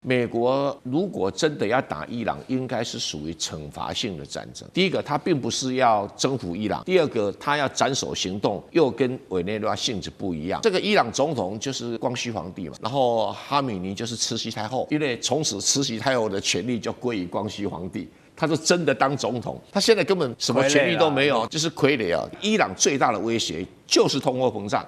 美国如果真的要打伊朗，应该是属于惩罚性的战争。第一个，它并不是要征服伊朗；第二个，它要斩首行动又跟委内瑞拉性质不一样。这个伊朗总统就是光绪皇帝嘛，然后哈米尼就是慈禧太后，因为从此慈禧太后的权力就归于光绪皇帝。他就真的当总统，他现在根本什么权利都没有，就是傀儡啊！伊朗最大的威胁就是通货膨胀，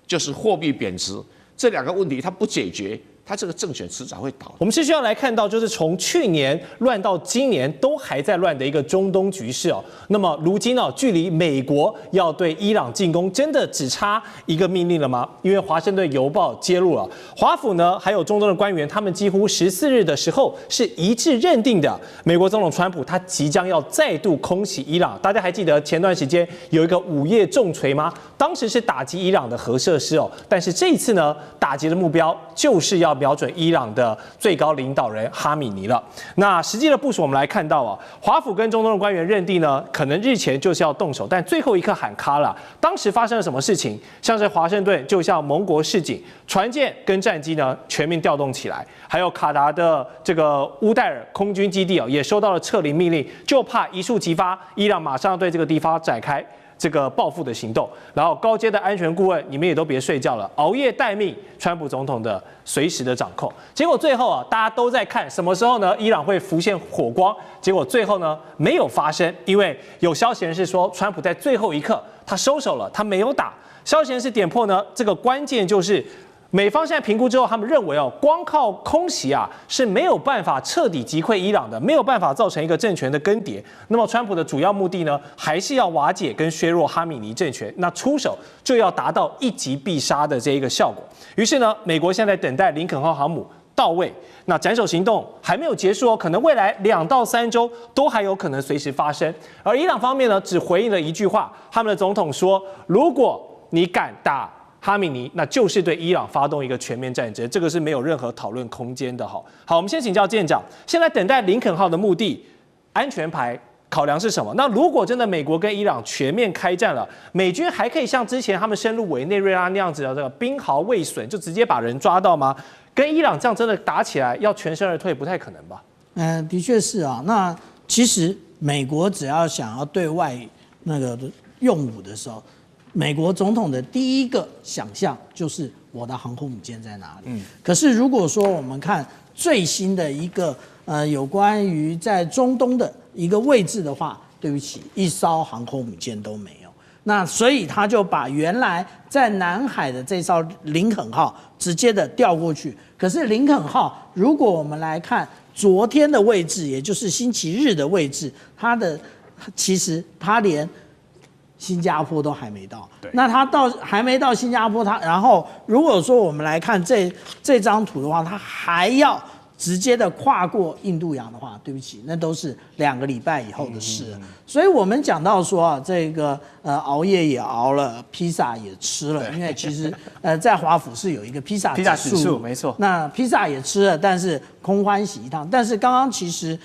就是货币贬值，这两个问题他不解决，他这个政权迟早会倒。我们是需要来看到，就是从去年乱到今年都还在乱的一个中东局势哦。那么如今呢，距离美国要对伊朗进攻，真的只差一个命令了吗？因为《华盛顿邮报》揭露了，华府呢还有中东的官员，他们几乎14日的时候是一致认定的，美国总统川普他即将要再度空袭伊朗。大家还记得前段时间有一个午夜重锤吗？当时是打击伊朗的核设施哦，但是这一次呢，打击的目标就是要瞄准伊朗的最高领导人哈米尼了。那实际的部署我们来看到啊，华府跟中东的官员认定呢，可能日前就是要动手，但最后一刻喊卡了。当时发生了什么事情？像是华盛顿就向盟国示警，船舰跟战机呢全面调动起来，还有卡达的这个乌代尔空军基地哦，也收到了撤离命令，就怕一触即发，伊朗马上对这个地方展开这个报复的行动。然后高阶的安全顾问，你们也都别睡觉了，熬夜待命，川普总统的随时的掌控。结果最后啊，大家都在看什么时候呢，伊朗会浮现火光。结果最后呢，没有发生，因为有消息人士说，川普在最后一刻他收手了，他没有打。消息人士点破呢，这个关键就是美方现在评估之后，他们认为哦，光靠空袭啊是没有办法彻底击溃伊朗的，没有办法造成一个政权的更迭。那么川普的主要目的呢，还是要瓦解跟削弱哈米尼政权，那出手就要达到一击必杀的这一个效果。于是呢，美国现在等待林肯号航母到位，那斩首行动还没有结束哦，可能未来2到3周都还有可能随时发生。而伊朗方面呢，只回应了一句话，他们的总统说，如果你敢打哈米尼，那就是对伊朗发动一个全面战争，这个是没有任何讨论空间的哈。好，我们先请教舰长，现在等待林肯号的目的，安全牌考量是什么？那如果真的美国跟伊朗全面开战了，美军还可以像之前他们深入委内瑞拉那样子的这个兵毫未损，就直接把人抓到吗？跟伊朗这样真的打起来，要全身而退不太可能吧？的确是啊。那其实美国只要想要对外那个用武的时候，美国总统的第一个想象就是我的航空母舰在哪里。可是如果说我们看最新的一个有关于在中东的一个位置的话，对不起，一艘航空母舰都没有。那所以他就把原来在南海的这艘林肯号直接的调过去。可是林肯号，如果我们来看昨天的位置，也就是星期日的位置，其实他连新加坡都还没到，那他还没到新加坡，然后如果说我们来看这张图的话，他还要直接的跨过印度洋的话，对不起，那都是2个礼拜以后的事了。所以我们讲到说啊，这个熬夜也熬了，披萨也吃了，因为其实在华府是有一个披萨指数，没错。那披萨也吃了，但是空欢喜一趟。但是刚刚其实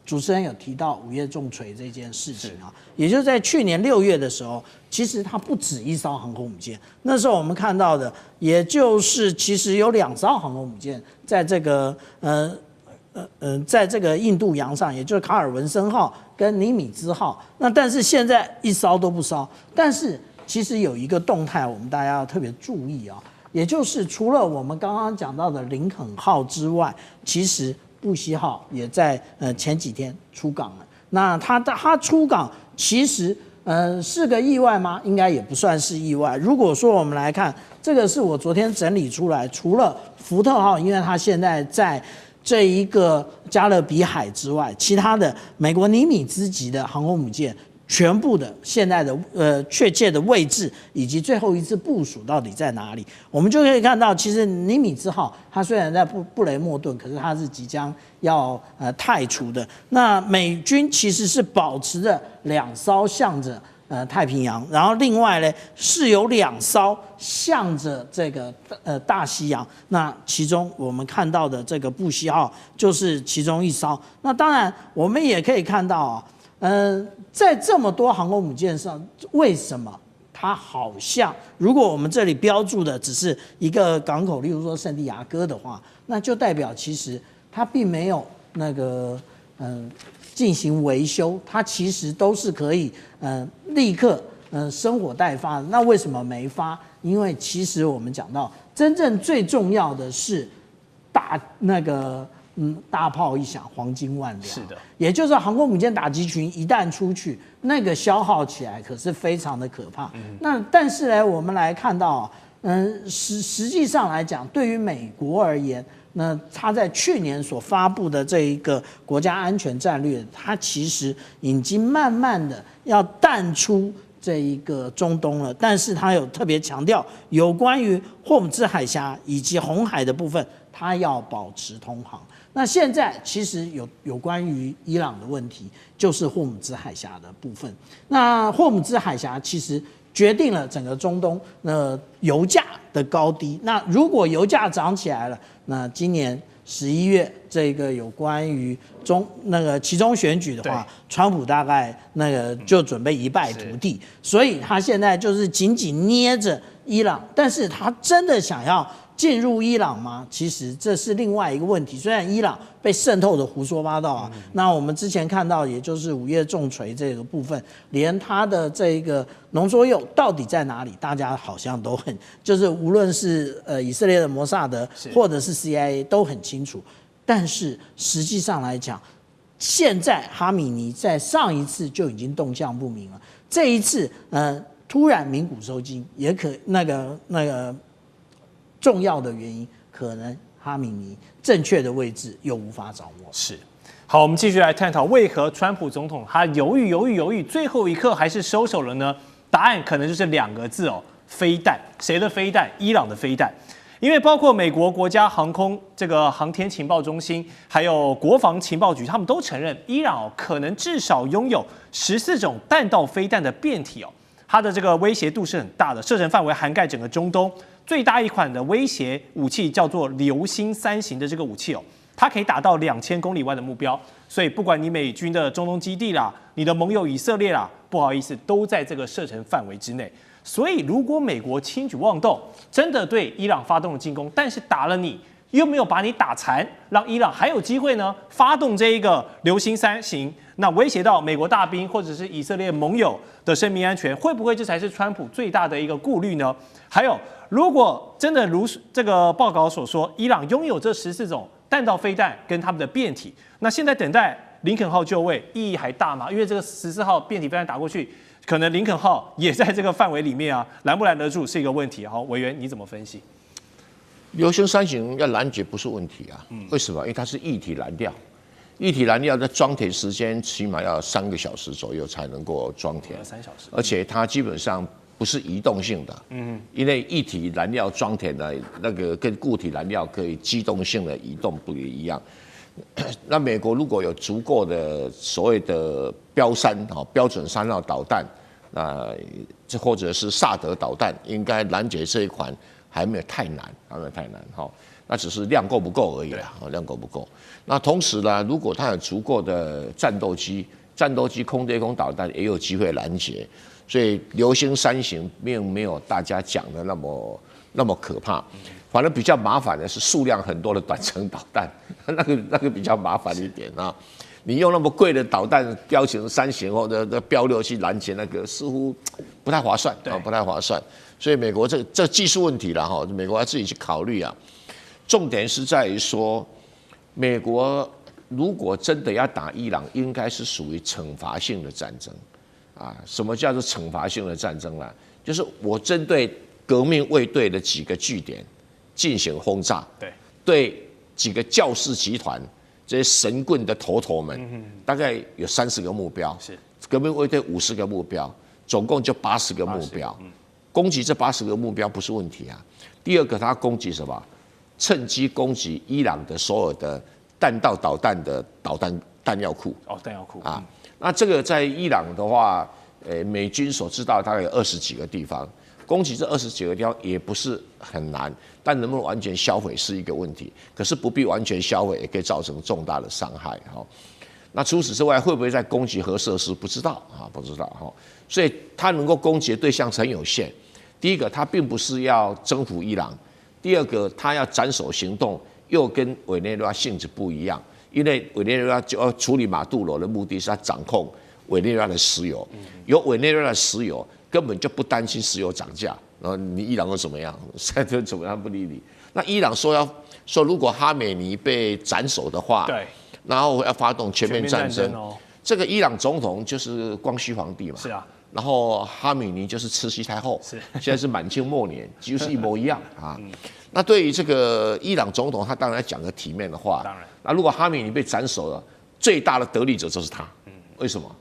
主持人有提到午夜重锤这件事情啊，也就是在去年6月的时候，其实它不止一艘航空母舰。那时候我们看到的，也就是其实有2艘航空母舰在这个在这个印度洋上，也就是卡尔文森号跟尼米兹号。那但是现在一艘都不烧。但是其实有一个动态，我们大家要特别注意啊，也就是除了我们刚刚讲到的林肯号之外，其实布希号也在前几天出港了。那他出港其实是个意外吗？应该也不算是意外。如果说我们来看，这个是我昨天整理出来，除了福特号，因为它现在在这一个加勒比海之外，其他的美国尼米兹级的航空母舰全部的现在的确切的位置以及最后一次部署到底在哪里，我们就可以看到，其实尼米兹号它虽然在布雷默顿，可是它是即将要汰除的。那美军其实是保持着2艘向着太平洋，然后另外呢是有2艘向着这个大西洋。那其中我们看到的这个布希号就是其中一艘。那当然我们也可以看到啊，在这么多航空母舰上，为什么它好像如果我们这里标注的只是一个港口，例如说圣地亚哥的话，那就代表其实它并没有那个进行维修，它其实都是可以立刻生火待发的。那为什么没发？因为其实我们讲到真正最重要的是大炮一响，黄金万两。是的，也就是航空母舰打击群一旦出去，那个消耗起来可是非常的可怕。那但是呢，我们来看到，实际上来讲，对于美国而言，那他在去年所发布的这一个国家安全战略，它其实已经慢慢的要淡出这一个中东了。但是他有特别强调，有关于霍姆兹海峡以及红海的部分，它要保持通航。那现在其实有关于伊朗的问题，就是霍姆兹海峡的部分。那霍姆兹海峡其实决定了整个中东油价的高低。那如果油价涨起来了，那今年11月这个有关于期中选举的话，川普大概就准备一败涂地。所以他现在就是紧紧捏着伊朗，但是他真的想要进入伊朗吗？其实这是另外一个问题。虽然伊朗被渗透的胡说八道啊，那我们之前看到，也就是5月重锤这个部分，连它的这个浓缩铀到底在哪里，大家好像都就是无论是以色列的摩萨德或者是 CIA 都很清楚。但是实际上来讲，现在哈米尼在上一次就已经动向不明了，这一次突然鸣鼓收惊，也可重要的原因，可能哈米尼正确的位置又无法掌握。是，好，我们继续来探讨为何川普总统他犹豫，最后一刻还是收手了呢？答案可能就是2个字哦，飞弹。谁的飞弹？伊朗的飞弹。因为包括美国国家航空这个航天情报中心，还有国防情报局，他们都承认伊朗可能至少拥有14种弹道飞弹的变体哦，它的这个威胁度是很大的，射程范围涵盖整个中东。最大一款的威胁武器叫做流星3型的这个武器哦，它可以打到2000公里外的目标，所以不管你美军的中东基地啦，你的盟友以色列啦，不好意思，都在这个射程范围之内。所以如果美国轻举妄动，真的对伊朗发动了进攻，但是打了你，又没有把你打残，让伊朗还有机会呢发动这一个流星3型，那威胁到美国大兵或者是以色列盟友的生命安全，会不会这才是川普最大的一个顾虑呢？还有，如果真的如这个报告所说，伊朗拥有这14种弹道飞弹跟他们的变体，那现在等待林肯号就位意义还大吗？因为这个14号变体飞弹打过去，可能林肯号也在这个范围里面啊，拦不拦得住是一个问题。好，委员你怎么分析？流星3型要拦截不是问题啊，为什么？因为它是液体燃料，液体燃料的装填时间起码要3个小时左右才能够装填，3小时，而且它基本上不是移动性的，因为液体燃料装填的那个跟固体燃料可以机动性的移动不一样。那美国如果有足够的所谓的标准3号导弹，这或者是萨德导弹，应该拦截这一款还没有太难，那只是量够不够而已啦，量够不够。那同时呢，如果它有足够的战斗机空对空导弹也有机会拦截，所以流星3型并没有大家讲的那么可怕。反而比较麻烦的是数量很多的短程导弹，那个比较麻烦一点啊。你用那么贵的导弹标型3型或者标6去拦截那个，似乎不太划算啊，不太划算。所以美国这技术问题了哈，美国要自己去考虑啊。重点是在于说，美国如果真的要打伊朗，应该是属于惩罚性的战争啊。什么叫做惩罚性的战争啊？就是我针对革命卫队的几个据点进行轰炸，对几个教士集团这些神棍的头们，大概有30个目标，革命卫队50个目标，总共就80个目标。攻击这80个目标不是问题啊。第二个，他攻击什么？趁机攻击伊朗的所有的弹道导弹的弹药库。弹药库啊。那这个在伊朗的话，美军所知道大概有20几个地方。攻击这20几个地方也不是很难，但能不能完全销毁是一个问题。可是不必完全销毁，也可以造成重大的伤害。那除此之外，会不会再攻击核设施？不知道啊，不知道哈。所以他能够攻击的对象是很有限。第一个，他并不是要征服伊朗；第二个，他要斩首行动又跟委内瑞拉性质不一样，因为委内瑞拉就要处理马杜罗的目的是他掌控委内瑞拉的石油，有委内瑞拉的石油，根本就不担心石油涨价。然后你伊朗会怎么样？现在怎么样不理你？那伊朗说如果哈梅尼被斩首的话，对，然后要发动全面战争。哦，这个伊朗总统就是光绪皇帝嘛，是啊，然后哈梅尼就是慈禧太后，是，现在是满清末年，几乎是一模一样啊。那对于这个伊朗总统，他当然讲个体面的话。当然，那如果哈梅尼被斩首了，最大的得利者就是他。为什么？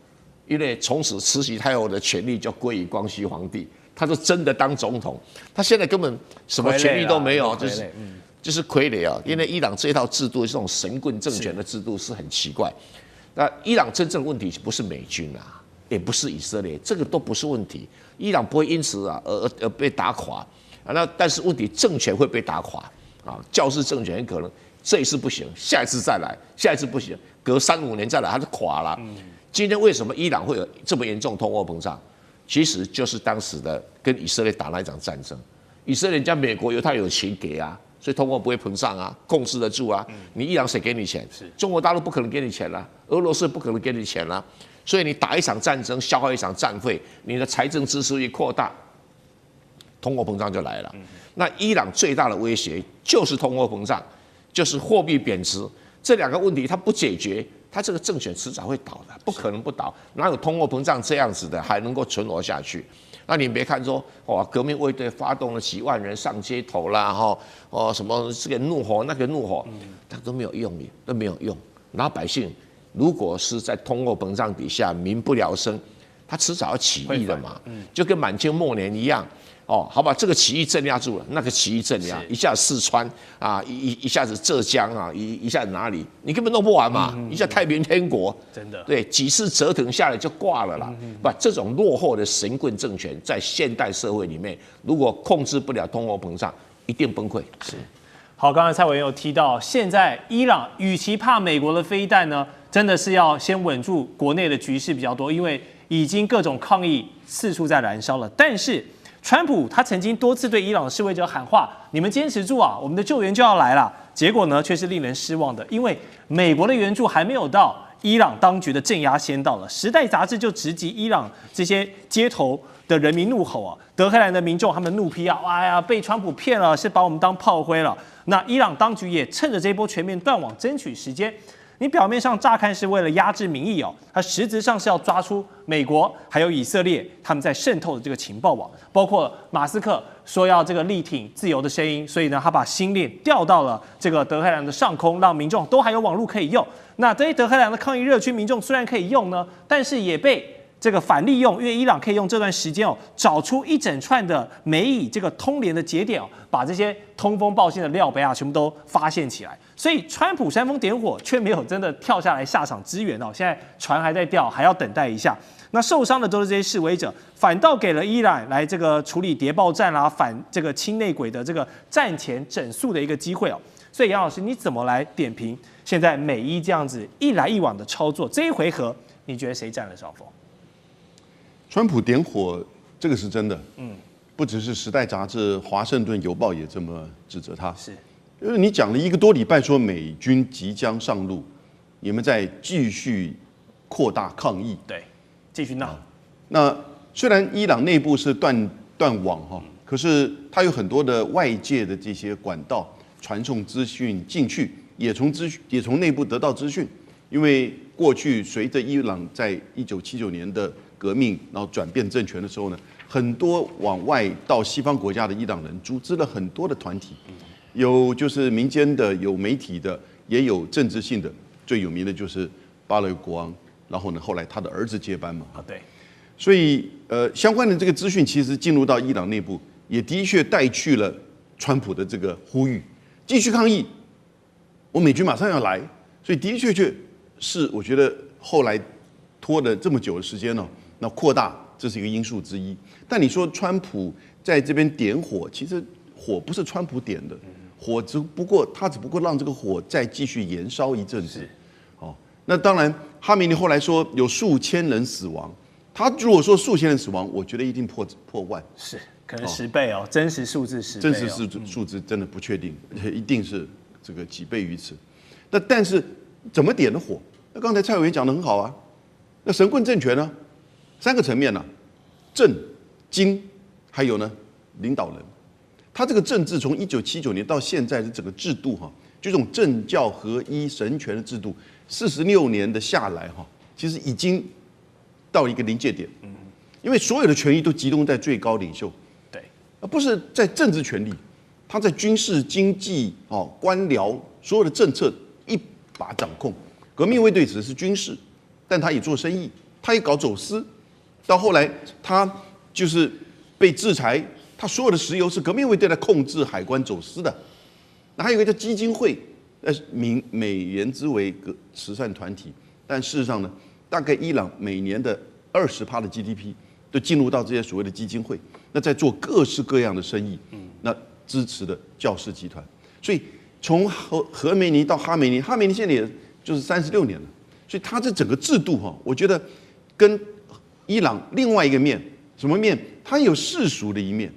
因为从此慈禧太后的权力就归于光绪皇帝，他就真的当总统。他现在根本什么权力都没有，就是傀儡啊。因为伊朗这一套制度，这种神棍政权的制度是很奇怪。那伊朗真正的问题不是美军啊，也不是以色列，这个都不是问题。伊朗不会因此而被打垮啊。那但是问题政权会被打垮啊，教士政权很可能这一次不行，下一次再来，下一次不行，隔3-5年再来，它就垮了。今天为什么伊朗会有这么严重通货膨胀？其实就是当时的跟以色列打那一场战争，以色列人家美国犹太有钱给啊，所以通货不会膨胀啊，控制得住啊。你伊朗谁给你钱？中国大陆不可能给你钱啦，俄罗斯不可能给你钱啦。所以你打一场战争，消耗一场战费，你的财政支出一扩大，通货膨胀就来了。那伊朗最大的威胁就是通货膨胀，就是货币贬值，这2个问题它不解决，他这个政权迟早会倒的，不可能不倒。哪有通货膨胀这样子的还能够存活下去？那你别看说，革命卫队发动了几万人上街头啦，什么这个怒吼那个怒吼，它都没有用，都没有用。然后百姓如果是在通货膨胀底下民不聊生，他迟早要起义的嘛，就跟满清末年一样。好吧，这个起义镇压住了，那个起义镇压，一下四川啊，一下子浙江啊，一下子哪里，你根本弄不完嘛，一下太平天国，真的，对，几次折腾下来就挂了啦。这种落后的神棍政权，在现代社会里面，如果控制不了通货膨胀，一定崩溃。是。好，刚才蔡委员有提到，现在伊朗与其怕美国的飞弹呢，真的是要先稳住国内的局势比较多，因为已经各种抗议四处在燃烧了。但是川普他曾经多次对伊朗的示威者喊话：“你们坚持住啊，我们的救援就要来了。”结果呢，却是令人失望的，因为美国的援助还没有到，伊朗当局的镇压先到了。《时代》杂志就直击伊朗这些街头的人民怒吼啊，德黑兰的民众他们怒批啊，哎呀，被川普骗了，是把我们当炮灰了。那伊朗当局也趁着这波全面断网争取时间。你表面上乍看是为了压制民意哦，它实质上是要抓出美国还有以色列他们在渗透的这个情报网，包括马斯克说要这个力挺自由的声音，所以呢，他把星链调到了这个德黑兰的上空，让民众都还有网络可以用。那这些德黑兰的抗议热区民众虽然可以用呢，但是也被这个反利用，因为伊朗可以用这段时间哦，找出一整串的美以这个通联的节点哦，把这些通风报信的料杯啊，全部都发现起来。所以川普煽风点火，却没有真的跳下来下场支援哦。现在船还在掉，还要等待一下。那受伤的都是这些示威者，反倒给了伊朗来这个处理谍报战啦、反这个亲内鬼的这个战前整肃的一个机会哦。所以杨老师，你怎么来点评现在美伊这样子一来一往的操作？这一回合，你觉得谁占了上风？川普点火，这个是真的。不只是《时代》杂志，《华盛顿邮报》也这么指责他。是，因为你讲了1个多礼拜，说美军即将上路，你们在继续扩大抗议。对，继续闹。那虽然伊朗内部是断网哈，可是它有很多的外界的这些管道传送资讯进去，也从内部得到资讯。因为过去随着伊朗在1979年的革命，然后转变政权的时候呢，很多往外到西方国家的伊朗人组织了很多的团体，有就是民间的，有媒体的，也有政治性的。最有名的就是巴勒国王，然后呢，后来他的儿子接班嘛。对。所以相关的这个资讯其实进入到伊朗内部，也的确带去了川普的这个呼吁，继续抗议，我美军马上要来。所以的确是我觉得后来拖了这么久的时间呢，那扩大这是一个因素之一。但你说川普在这边点火，其实火不是川普点的，火只不过让这个火再继续延烧一阵子。那当然，哈梅尼后来说有数千人死亡，他如果说数千人死亡，我觉得一定破万，是可能10倍哦，真实数字10倍。真实数字真的不确定，而且一定是这个几倍于此。但是怎么点的火？那刚才蔡委员讲的很好啊，那神棍政权呢，3个层面呢，政、经，还有呢领导人。他这个政治从1979年到现在的整个制度哈，就这种政教合一神权的制度，46年的下来哈，其实已经到一个临界点。因为所有的权力都集中在最高领袖，对，而不是在政治权力，他在军事、经济、官僚所有的政策一把掌控。革命卫队只是军事，但他也做生意，他也搞走私，到后来他就是被制裁。他所有的石油是革命卫队来控制海关走私的，那还有一个叫基金会，美言之为慈善团体，但事实上呢，大概伊朗每年的20%的 GDP 都进入到这些所谓的基金会，那在做各式各样的生意，那支持的教士集团，所以从何梅尼到哈梅尼，哈梅尼现在也就是36年了，所以他这整个制度哈，我觉得跟伊朗另外一个面，什么面？它有世俗的一面。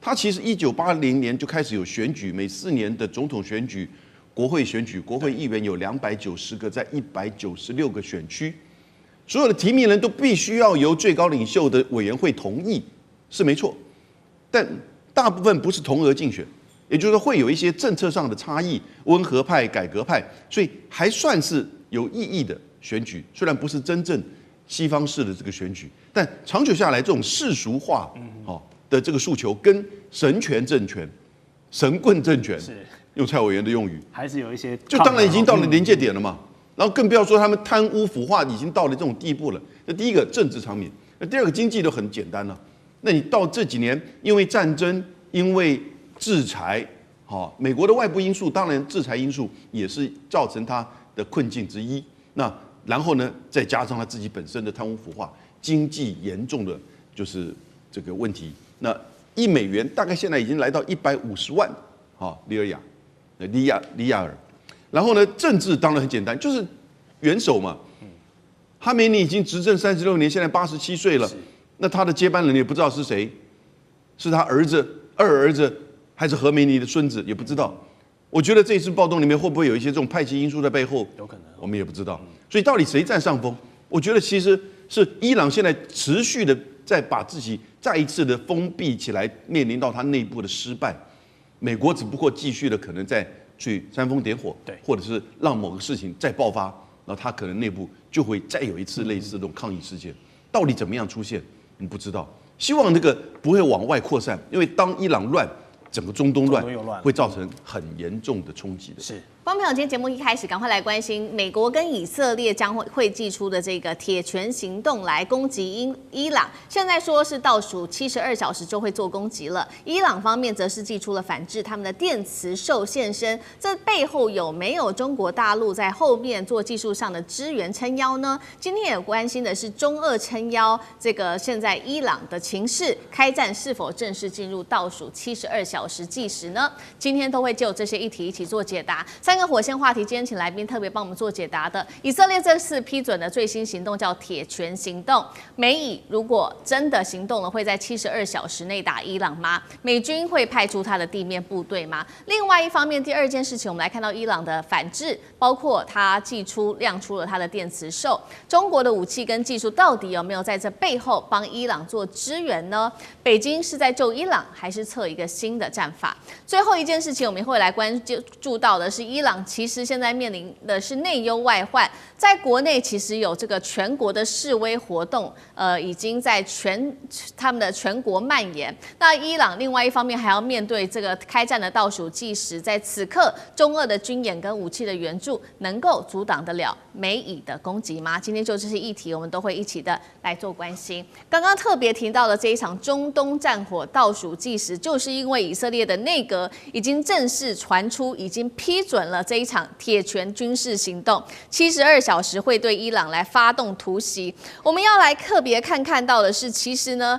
他其实1980年就开始有选举，每4年的总统选举、国会选举，国会议员有290个，在196个选区，所有的提名人都必须要由最高领袖的委员会同意，是没错。但大部分不是同额竞选，也就是说会有一些政策上的差异，温和派、改革派，所以还算是有意义的选举，虽然不是真正西方式的这个选举，但长久下来，这种世俗化，的这个诉求跟神权政权、神棍政权，用蔡委员的用语，还是有一些，就当然已经到了临界点了嘛。然后更不要说他们贪污腐化已经到了这种地步了。那第一个政治场面，那第二个经济都很简单了。那你到这几年，因为战争，因为制裁，美国的外部因素，当然制裁因素也是造成他的困境之一。那然后呢，再加上他自己本身的贪污腐化，经济严重的就是这个问题。那1美元大概现在已经来到150万里亚尔，然后呢，政治当然很简单，就是元首嘛。哈梅尼已经执政36年，现在87岁了，那他的接班人也不知道是谁，是他儿子、二儿子，还是何梅尼的孙子，也不知道。我觉得这次暴动里面会不会有一些这种派系因素在背后？有可能，我们也不知道。所以到底谁占上风？我觉得其实是伊朗现在持续的在把自己再一次的封闭起来，面临到它内部的失败。美国只不过继续的可能在去煽风点火，对，或者是让某个事情再爆发，然后它可能内部就会再有一次类似这种抗议事件。到底怎么样出现，我们不知道。希望这个不会往外扩散，因为当伊朗乱，整个中东乱会造成很严重的冲击的。是。观众朋友，今天节目一开始，赶快来关心美国跟以色列将会祭出的这个铁拳行动来攻击伊朗。现在说是倒数72小时就会做攻击了。伊朗方面则是祭出了反制他们的电磁兽现身，这背后有没有中国大陆在后面做技术上的支援撑腰呢？今天也关心的是中俄撑腰，这个现在伊朗的情势，开战是否正式进入倒数72小时计时呢？今天都会就这些议题一起做解答。3个火线话题，今天请来宾特别帮我们做解答的。以色列这次批准的最新行动叫铁拳行动，美以如果真的行动了，会在72小时内打伊朗吗？美军会派出他的地面部队吗？另外一方面，第二件事情，我们来看到伊朗的反制，包括他亮出了他的电磁兽，中国的武器跟技术到底有没有在这背后帮伊朗做支援呢？北京是在救伊朗，还是测一个新的战法？最后一件事情，我们会来关注到的是伊朗其实现在面临的是内忧外患，在国内其实有这个全国的示威活动，已经在他们的全国蔓延。那伊朗另外一方面还要面对这个开战的倒数计时，在此刻中俄的军演跟武器的援助能够阻挡得了美以的攻击吗？今天就这些议题，我们都会一起的来做关心。刚刚特别提到的这一场中东战火倒数计时，就是因为以色列的内阁已经正式传出，已经批准了了这一场铁拳军事行动，72小时会对伊朗来发动突袭。我们要来特别看到的是，其实呢，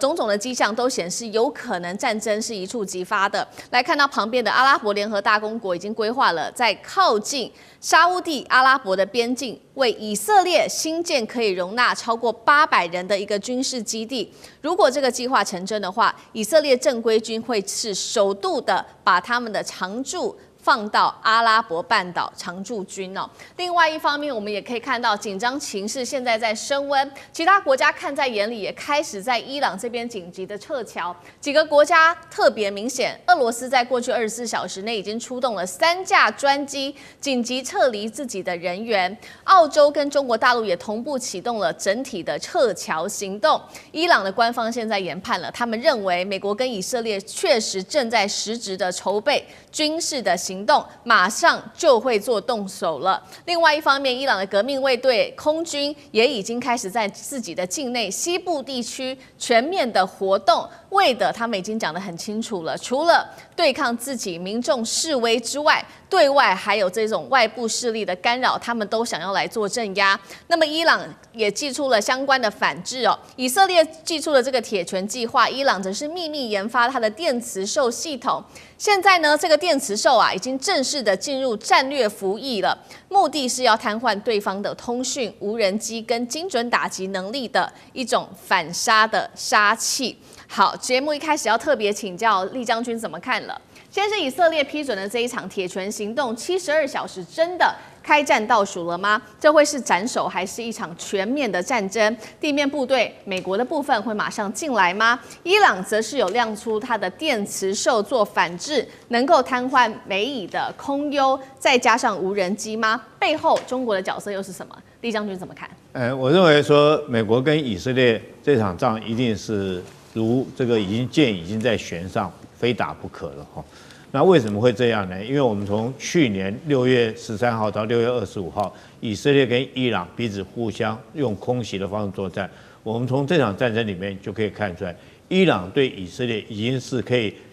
种种的迹象都显示有可能战争是一触即发的。来看到旁边的阿拉伯联合大公国已经规划了在靠近沙烏地阿拉伯的边境，为以色列新建可以容纳超过800人的一个军事基地。如果这个计划成真的话，以色列正规军会是首度的把他们的常驻放到阿拉伯半岛常驻军哦。另外一方面，我们也可以看到紧张情势现在在升温，其他国家看在眼里，也开始在伊朗这边紧急的撤侨。几个国家特别明显，俄罗斯在过去24小时内已经出动了3架专机，紧急撤离自己的人员。澳洲跟中国大陆也同步启动了整体的撤侨行动。伊朗的官方现在研判了，他们认为美国跟以色列确实正在实质的筹备军事的行动，马上就会做动手了。另外一方面，伊朗的革命卫队空军也已经开始在自己的境内西部地区全面的活动，为的他们已经讲得很清楚了，除了对抗自己民众示威之外，对外还有这种外部势力的干扰，他们都想要来做镇压。那么伊朗也祭出了相关的反制哦，以色列祭出了这个铁拳计划，伊朗则是秘密研发它的电磁兽系统。现在呢，这个电磁兽已经正式的进入战略服役了，目的是要瘫痪对方的通讯、无人机跟精准打击能力的一种反杀的杀器。好，节目一开始要特别请教厉将军怎么看了。先是以色列批准的这一场铁拳行动，72小时真的开战倒数了吗？这会是斩首还是一场全面的战争？地面部队美国的部分会马上进来吗？伊朗则是有亮出它的电磁兽做反制，能够瘫痪美以的空优，再加上无人机吗？背后中国的角色又是什么？厉将军怎么看？我认为说美国跟以色列这场仗一定是如这个箭已经在弦上，非打不可了哈。那为什么会这样呢？因为我们从去年6月13号到6月25号，以色列跟伊朗彼此互相用空袭的方式作战。我们从这场战争里面就可以看出来，伊朗对以色列已经是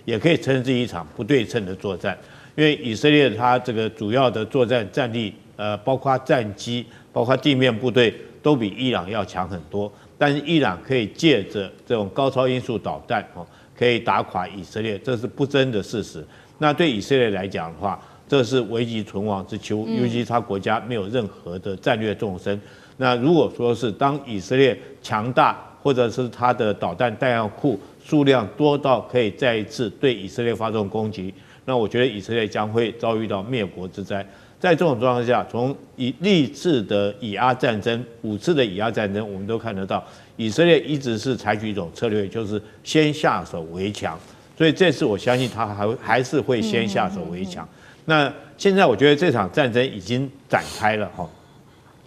也可以称之一场不对称的作战。因为以色列它这个主要的作战战力，包括战机，包括地面部队，都比伊朗要强很多。但是伊朗可以借着这种高超音速导弹可以打垮以色列，这是不争的事实。那对以色列来讲的话，这是危急存亡之秋，尤其他国家没有任何的战略纵深。那如果说是当以色列强大，或者是他的导弹弹药库数量多到可以再一次对以色列发动攻击，那我觉得以色列将会遭遇到灭国之灾。在这种状况下，从历次的以阿战争5次的以阿战争，我们都看得到，以色列一直是采取一种策略，就是先下手为强。所以这次我相信他还是会先下手为强。那现在我觉得这场战争已经展开了哈。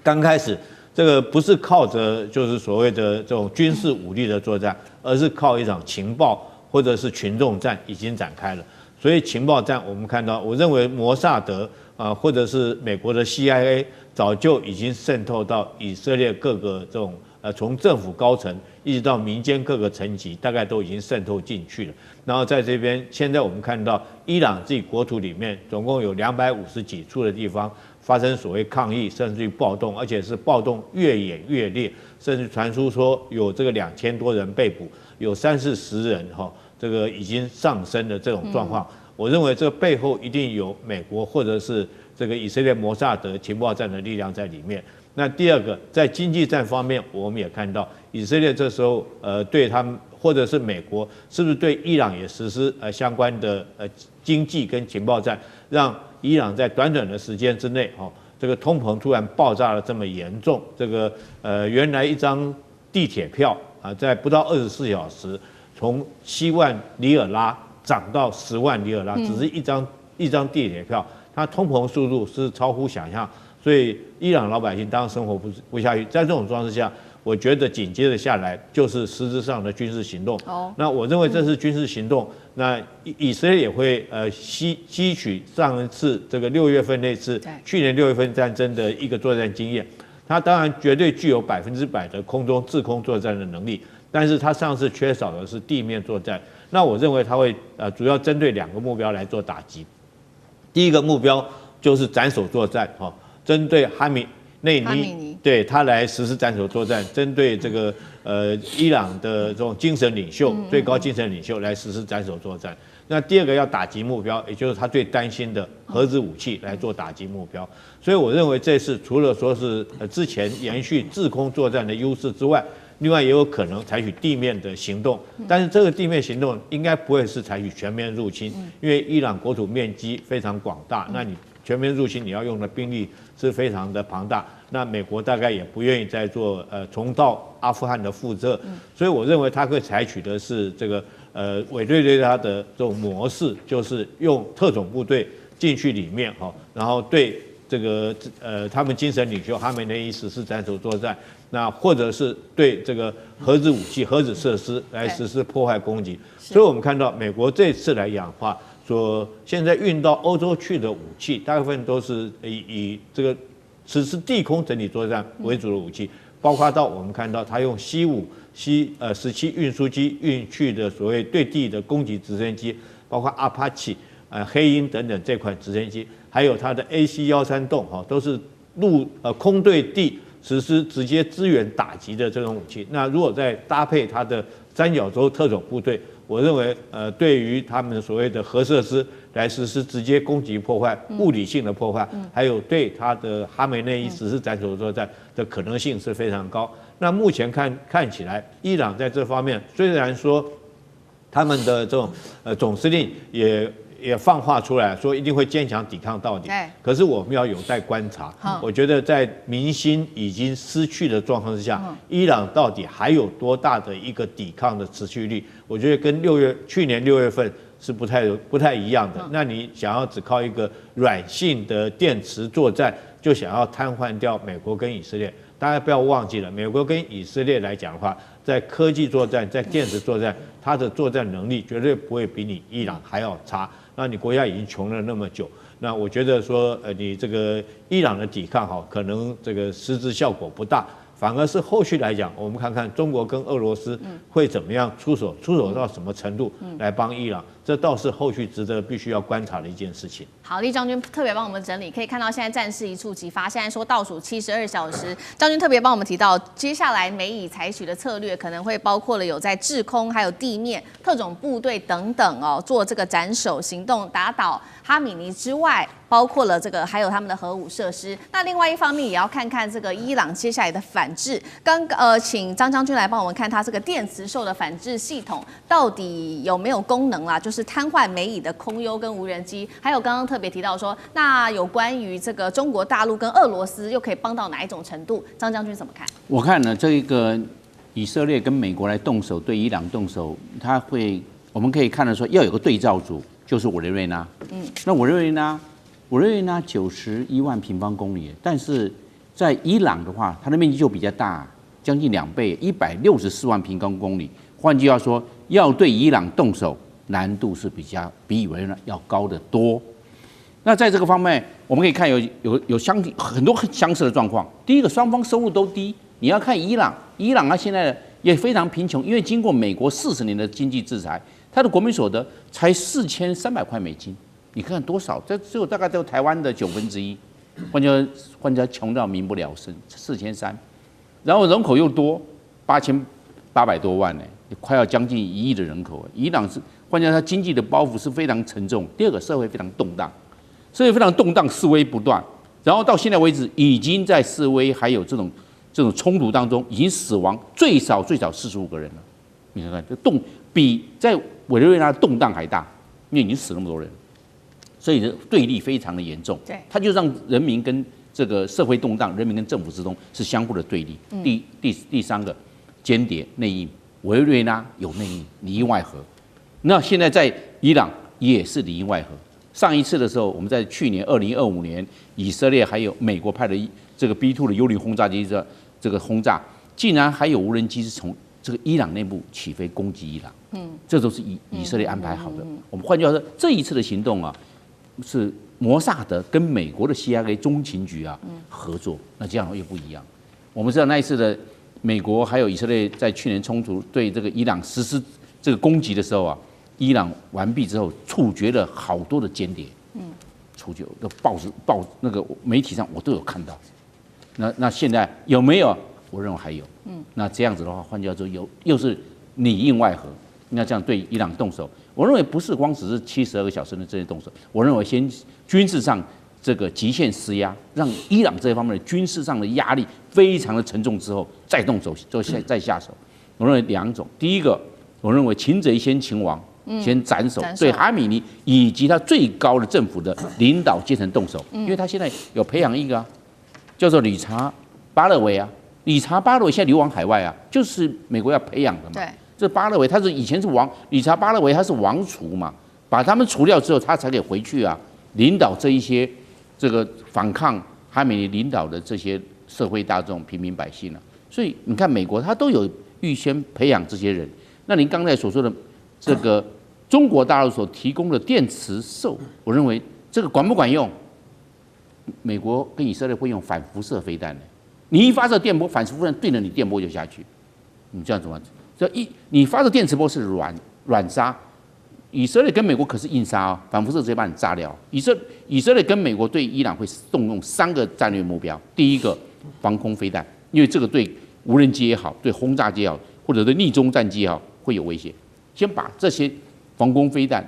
刚开始这个不是靠着就是所谓的这种军事武力的作战，而是靠一场情报或者是群众战已经展开了。所以情报战我们看到，我认为摩萨德或者是美国的 CIA 早就已经渗透到以色列各个这种从政府高层一直到民间各个层级，大概都已经渗透进去了。然后在这边，现在我们看到伊朗自己国土里面总共有250几处的地方发生所谓抗议，甚至于暴动，而且是暴动越演越烈，甚至传出说有这个2000多人被捕，有30-40人这个已经上升的这种状况。我认为这背后一定有美国或者是这个以色列摩萨德情报战的力量在里面。那第二个，在经济战方面，我们也看到以色列这时候对他们或者是美国，是不是对伊朗也实施相关的经济跟情报战，让伊朗在短短的时间之内这个通膨突然爆炸了这么严重，这个原来一张地铁票在不到24小时从7万里尔拉涨到10万里尔拉，只是一张地铁票，它通膨速度是超乎想象。所以伊朗老百姓当然生活不下去，在这种状况之下，我觉得紧接着下来就是实质上的军事行动。那我认为这是军事行动，那以色列也会吸取上一次这个6月份那次去年6月份战争的一个作战经验，它当然绝对具有100%的空中制空作战的能力，但是它上次缺少的是地面作战。那我认为它会主要针对2个目标来做打击。第一个目标就是斩首作战针对哈米内尼对他来实施斩首作战，针对这个伊朗的这种精神领袖、最高精神领袖来实施斩首作战。那第二个要打击目标，也就是他最担心的核子武器来做打击目标。所以我认为这次除了说是之前延续制空作战的优势之外，另外也有可能采取地面的行动，但是这个地面行动应该不会是采取全面入侵，因为伊朗国土面积非常广大，那你全面入侵你要用的兵力是非常的庞大，那美国大概也不愿意再做重蹈阿富汗的覆辙，所以我认为他会采取的是这个委内瑞拉的这种模式，就是用特种部队进去里面然后对这个他们精神领袖哈梅内伊实施斩首作战，那或者是对这个核子武器、核子设施来实施破坏攻击。所以我们看到美国这次来讲的话，说现在运到欧洲去的武器，大部分都是以这个实施地空整体作战为主的武器，包括到我们看到他用C-17运输机运去的所谓对地的攻击直升机，包括阿帕奇、黑鹰等等这款直升机，还有它的 AC-13洞都是空对地实施直接支援打击的这种武器。那如果再搭配它的三角洲特种部队，我认为对于他们所谓的核设施来实施直接攻击破坏、物理性的破坏，还有对他的哈梅内伊实施斩首作战的可能性是非常高。那目前看起来，伊朗在这方面虽然说他们的这种总司令也放话出来说一定会坚强抵抗到底，可是我们要有待观察。我觉得在民心已经失去的状况之下，伊朗到底还有多大的一个抵抗的持续力？我觉得跟去年6月份是不太一样的。那你想要只靠一个软性的电池作战，就想要瘫痪掉美国跟以色列？大家不要忘记了，美国跟以色列来讲的话，在科技作战、在电子作战，它的作战能力绝对不会比你伊朗还要差。那你国家已经穷了那么久，那我觉得说，你这个伊朗的抵抗可能这个实质效果不大，反而是后续来讲，我们看看中国跟俄罗斯会怎么样出手到什么程度来帮伊朗，这倒是后续值得必须要观察的一件事情。好，厉将军特别帮我们整理，可以看到现在战事一触即发，现在说倒数72小时，将军特别帮我们提到，接下来美以采取的策略可能会包括了有在制空、还有地面、特种部队等等做这个斩首行动，打倒哈米尼之外，包括了这个还有他们的核武设施。那另外一方面也要看看这个伊朗接下来的反制。请张将军来帮我们看他这个电磁兽的反制系统到底有没有功能啦，就是瘫痪美以的空优跟无人机，还有刚刚特别提到说，那有关于这个中国大陆跟俄罗斯又可以帮到哪一种程度？张将军怎么看？我看呢，这个以色列跟美国来动手对伊朗动手，我们可以看得出要有个对照组，就是委内瑞拉。那委内瑞拉91万平方公里，但是在伊朗的话，它的面积就比较大，将近2倍，164万平方公里。换句话说，要对伊朗动手，难度是比委内瑞拉要高得多。那在这个方面，我们可以看有很多相似的状况。第一个，双方收入都低。你要看伊朗它现在也非常贫穷，因为经过美国40年的经济制裁，它的国民所得才4300块美金。你看多少？这只有大概台湾的1/9。换句话穷到民不聊生，4300，然后人口又多，8800多万呢，快要将近1亿的人口。伊朗是换句话说，它经济的包袱是非常沉重。第二个，社会非常动荡，示威不断，然后到现在为止，已经在示威还有这种冲突当中，已经死亡最少45个人了。你看看，这比在委内瑞拉动荡还大，因为已经死那么多人。所以对立非常的严重，它就让人民跟这个社会动荡，人民跟政府之中是相互的对立。第三个，间谍内应，委内瑞拉有内应，里应外合。那现在在伊朗也是里应外合。上一次的时候，我们在去年2025年，以色列还有美国派的这个 B2 的幽灵轰炸机的这个轰炸，竟然还有无人机是从这个伊朗内部起飞攻击伊朗。这都是以色列安排好的。我们换句话说，这一次的行动是摩萨德跟美国的 CIA 中情局合作，那这样又不一样。我们知道那一次的美国还有以色列在去年冲突对这个伊朗实施这个攻击的时候伊朗完毕之后处决了好多的间谍，出去，报那个媒体上我都有看到。那现在有没有？我认为还有。那这样子的话，换句话说，又是里应外合。那这样对伊朗动手，我认为不是光只是72个小时的这些动手，我认为先军事上这个极限施压，让伊朗这一方面的军事上的压力非常的沉重之后，再动手，再下手。我认为2种，第一个，我认为擒贼先擒王。先斩首，对哈米尼以及他最高的政府的领导阶层动手，因为他现在有培养一个叫做理查巴勒维啊，理查巴勒维现在流亡海外啊，就是美国要培养的嘛。对，这巴勒维他是以前是王，理查巴勒维他是王储嘛，把他们除掉之后，他才可以回去啊，领导这一些这个反抗哈米尼领导的这些社会大众、平民百姓啊。所以你看，美国他都有预先培养这些人。那您刚才所说的这个中国大陆所提供的电磁兽，我认为这个管不管用？美国跟以色列会用反辐射飞弹的，你一发射电波，反辐射对着你电波就下去，你这样怎么？你发射电磁波是软杀，以色列跟美国可是硬杀哦，反辐射直接把你炸掉。以色列跟美国对伊朗会动用3个战略目标，第一个防空飞弹，因为这个对无人机也好，对轰炸机也好，或者对逆中战机也好会有威胁。先把这些防空飞弹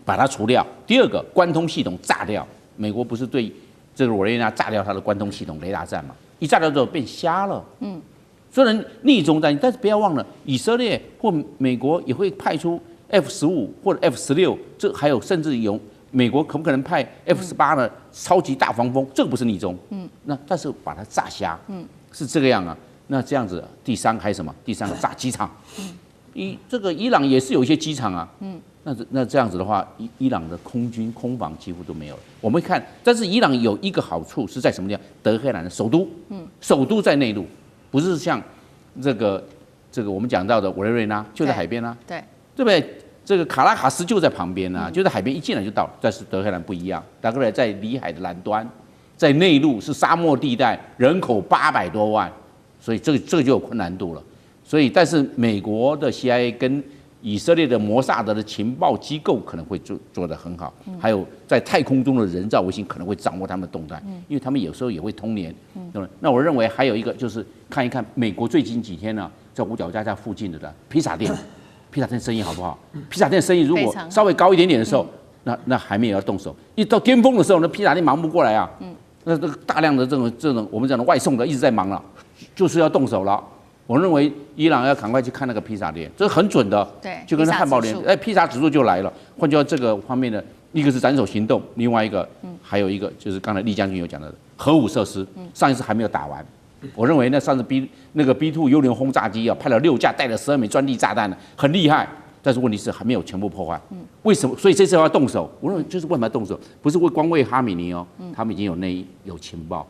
把它除掉。第二个，关通系统炸掉。美国不是对这个委内瑞拉炸掉它的关通系统雷达站嘛？一炸掉之后变瞎了。虽然逆中战，但是不要忘了，以色列或美国也会派出 F-15或者 F-16，这还有甚至有美国可不可能派 F-18的超级大防风？这个不是逆中。那但是把它炸瞎。是这个样啊。那这样子，第3还有什么？第3个炸机场。这个伊朗也是有一些机场啊，那这样子的话，伊朗的空军空防几乎都没有了。我们看，但是伊朗有一个好处是在什么地方？德黑兰的首都，首都在内陆，不是像这个我们讲到的委内瑞拉就在海边啊，对不对？这个卡拉卡斯就在旁边啊，就在海边一进来就到了。但是德黑兰不一样，德黑兰在里海的南端，在内陆是沙漠地带，人口800多万，所以这个就有困难度了。所以，但是美国的 CIA 跟以色列的摩萨德的情报机构可能会做得很好，还有在太空中的人造卫星可能会掌握他们的动态，因为他们有时候也会通联。那我认为还有一个就是看一看美国最近几天呢，在五角大厦附近的披萨店，披萨店生意好不好？披萨店生意如果稍微高一点点的时候，那还没有要动手，一到巅峰的时候，那披萨店忙不过来啊。那这个大量的这种我们讲的外送的一直在忙了，就是要动手了。我认为伊朗要赶快去看那个披萨店，这是很准的，对，就跟汉堡店，披萨指数就来了。换句话，这个方面的一个是斩首行动，另外一个还有一个就是刚才厉将军有讲到的核武设施，上一次还没有打完。我认为那上次那个 B2 幽灵轰炸机啊，派了6架，带了12枚专利炸弹呢，很厉害。但是问题是还没有全部破坏。为什么？所以这次要动手。我认为就是为什么要动手，不是光为哈米尼哦，他们已经有内应有情报。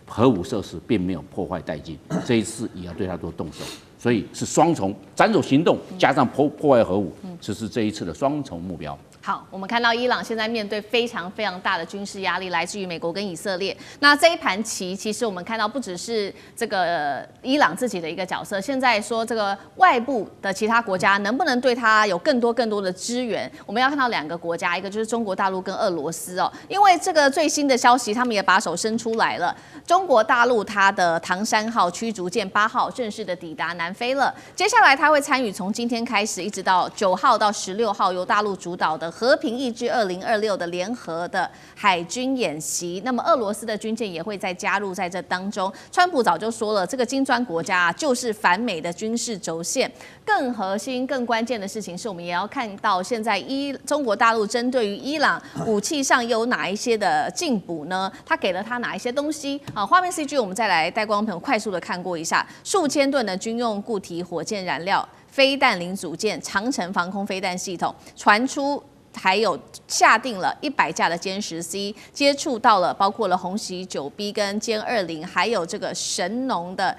核武设施并没有破坏殆尽，这一次也要对它做动手，所以是双重斩首行动加上破坏核武，这是这一次的双重目标。好，我们看到伊朗现在面对非常非常大的军事压力，来自于美国跟以色列。那这一盘棋，其实我们看到不只是这个伊朗自己的一个角色，现在说这个外部的其他国家能不能对它有更多的支援？我们要看到2个国家，一个就是中国大陆跟俄罗斯哦，因为这个最新的消息，他们也把手伸出来了。中国大陆它的唐山号驱逐舰8号正式的抵达南非了，接下来它会参与从今天开始一直到9号到16号由大陆主导的和平意志2026的联合的海军演习，那么俄罗斯的军舰也会再加入在这当中。川普早就说了，这个金砖国家就是反美的军事轴线。更核心、更关键的事情是我们也要看到，现在中国大陆针对于伊朗武器上有哪一些的进补呢？他给了他哪一些东西？画面 CG 我们再来带观众朋友快速的看过一下，数千吨的军用固体火箭燃料、飞弹零组件、长程防空飞弹系统传出。还有下定了100架的歼10C， 接触到了包括了红旗9B 跟歼20，还有这个神农的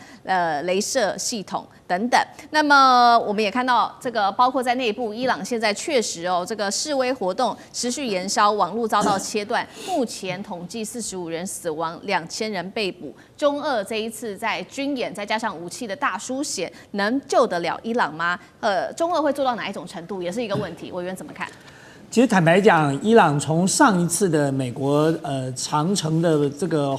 雷射系统等等。那么我们也看到这个，包括在内部，伊朗现在确实这个示威活动持续延烧，网络遭到切断，目前统计45人死亡，2000人被捕。中俄这一次在军演再加上武器的大书写，能救得了伊朗吗？中俄会做到哪一种程度，也是一个问题。委员怎么看？其实坦白讲，伊朗从上一次的美国长城的这个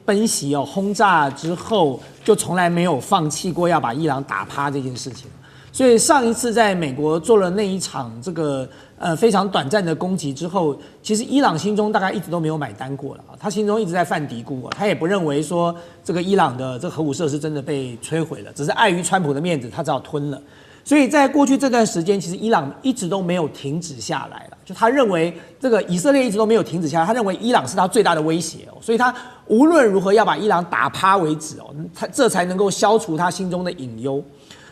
奔袭轰炸之后，就从来没有放弃过要把伊朗打趴这件事情。所以上一次在美国做了那一场这个非常短暂的攻击之后，其实伊朗心中大概一直都没有买单过了，他心中一直在犯嘀咕，他也不认为说这个伊朗的这个核武设施真的被摧毁了，只是碍于川普的面子，他只好吞了。所以在过去这段时间，其实伊朗一直都没有停止下来了。就他认为这个以色列一直都没有停止下来，他认为伊朗是他最大的威胁哦，所以他无论如何要把伊朗打趴为止哦，他这才能够消除他心中的隐忧。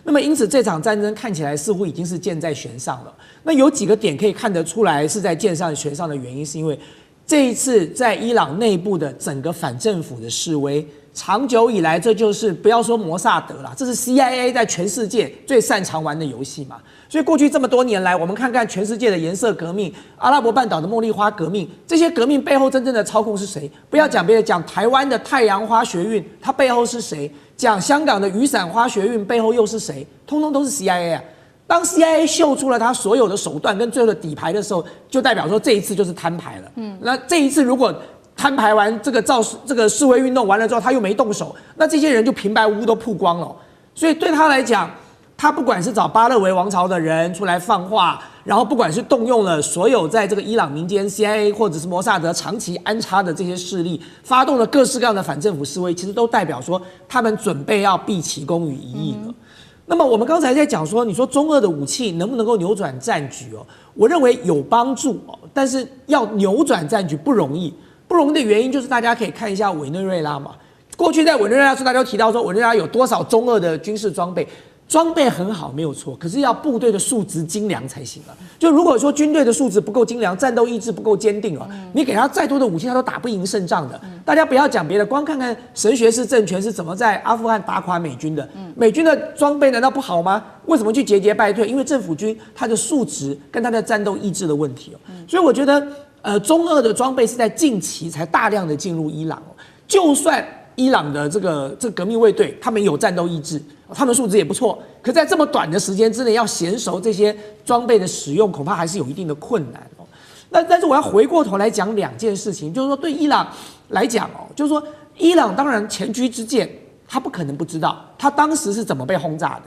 那么因此这场战争看起来似乎已经是箭在弦上了。那有几个点可以看得出来是在箭上弦上的原因，是因为这一次在伊朗内部的整个反政府的示威。长久以来，这就是不要说摩萨德啦，这是 CIA 在全世界最擅长玩的游戏嘛。所以过去这么多年来，我们看看全世界的颜色革命、阿拉伯半岛的茉莉花革命，这些革命背后真正的操控是谁？不要讲别的，讲台湾的太阳花学运，它背后是谁？讲香港的雨伞花学运背后又是谁？通通都是 CIA 啊。当 CIA 秀出了他所有的手段跟最后的底牌的时候，就代表说这一次就是摊牌了。那这一次如果摊牌完这个示威运动完了之后，他又没动手，那这些人就平白无故都曝光了。所以对他来讲，他不管是找巴勒维王朝的人出来放话，然后不管是动用了所有在这个伊朗民间 CIA 或者是摩萨德长期安插的这些势力，发动了各式各样的反政府示威，其实都代表说他们准备要毕其功于一役了。那么我们刚才在讲说，你说中俄的武器能不能够扭转战局哦？我认为有帮助哦，但是要扭转战局不容易。不容易的原因就是大家可以看一下委内瑞拉嘛。过去在委内瑞拉时，大家都提到说委内瑞拉有多少中俄的军事装备，装备很好没有错，可是要部队的素质精良才行啊。就如果说军队的素质不够精良，战斗意志不够坚定啊，你给他再多的武器，他都打不赢胜仗的。大家不要讲别的，光看看神学式政权是怎么在阿富汗打垮美军的。美军的装备难道不好吗？为什么去节节败退？因为政府军他的素质跟他的战斗意志的问题哦。所以我觉得。中俄的装备是在近期才大量的进入伊朗哦。就算伊朗的这个革命卫队，他们有战斗意志，他们素质也不错，可在这么短的时间之内要娴熟这些装备的使用，恐怕还是有一定的困难哦。但是我要回过头来讲两件事情，就是说对伊朗来讲哦，就是说伊朗当然前车之鉴，他不可能不知道他当时是怎么被轰炸的。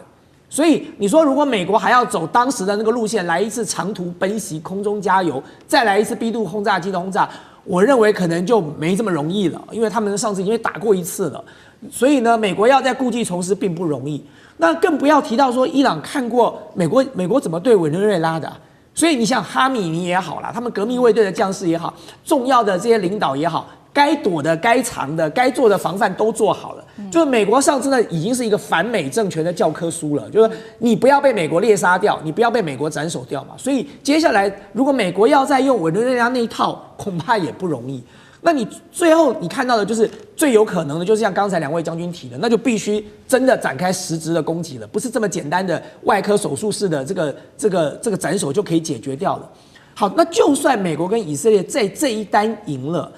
所以你说，如果美国还要走当时的那个路线，来一次长途奔袭、空中加油，再来一次 B 度轰炸机的轰炸，我认为可能就没这么容易了，因为他们上次已经打过一次了。所以呢，美国要再故技重施并不容易。那更不要提到说，伊朗看过美国怎么对委内瑞拉的，所以你像哈米尼也好啦，他们革命卫队的将士也好，重要的这些领导也好。该躲的、该藏的、该做的防范都做好了。就是美国上次呢，已经是一个反美政权的教科书了。就是你不要被美国猎杀掉，你不要被美国斩首掉嘛。所以接下来，如果美国要再用委内瑞拉那一套，恐怕也不容易。那你最后你看到的就是最有可能的，就是像刚才两位将军提的，那就必须真的展开实质的攻击了，不是这么简单的外科手术式的这个斩首就可以解决掉了。好，那就算美国跟以色列在这一单赢了。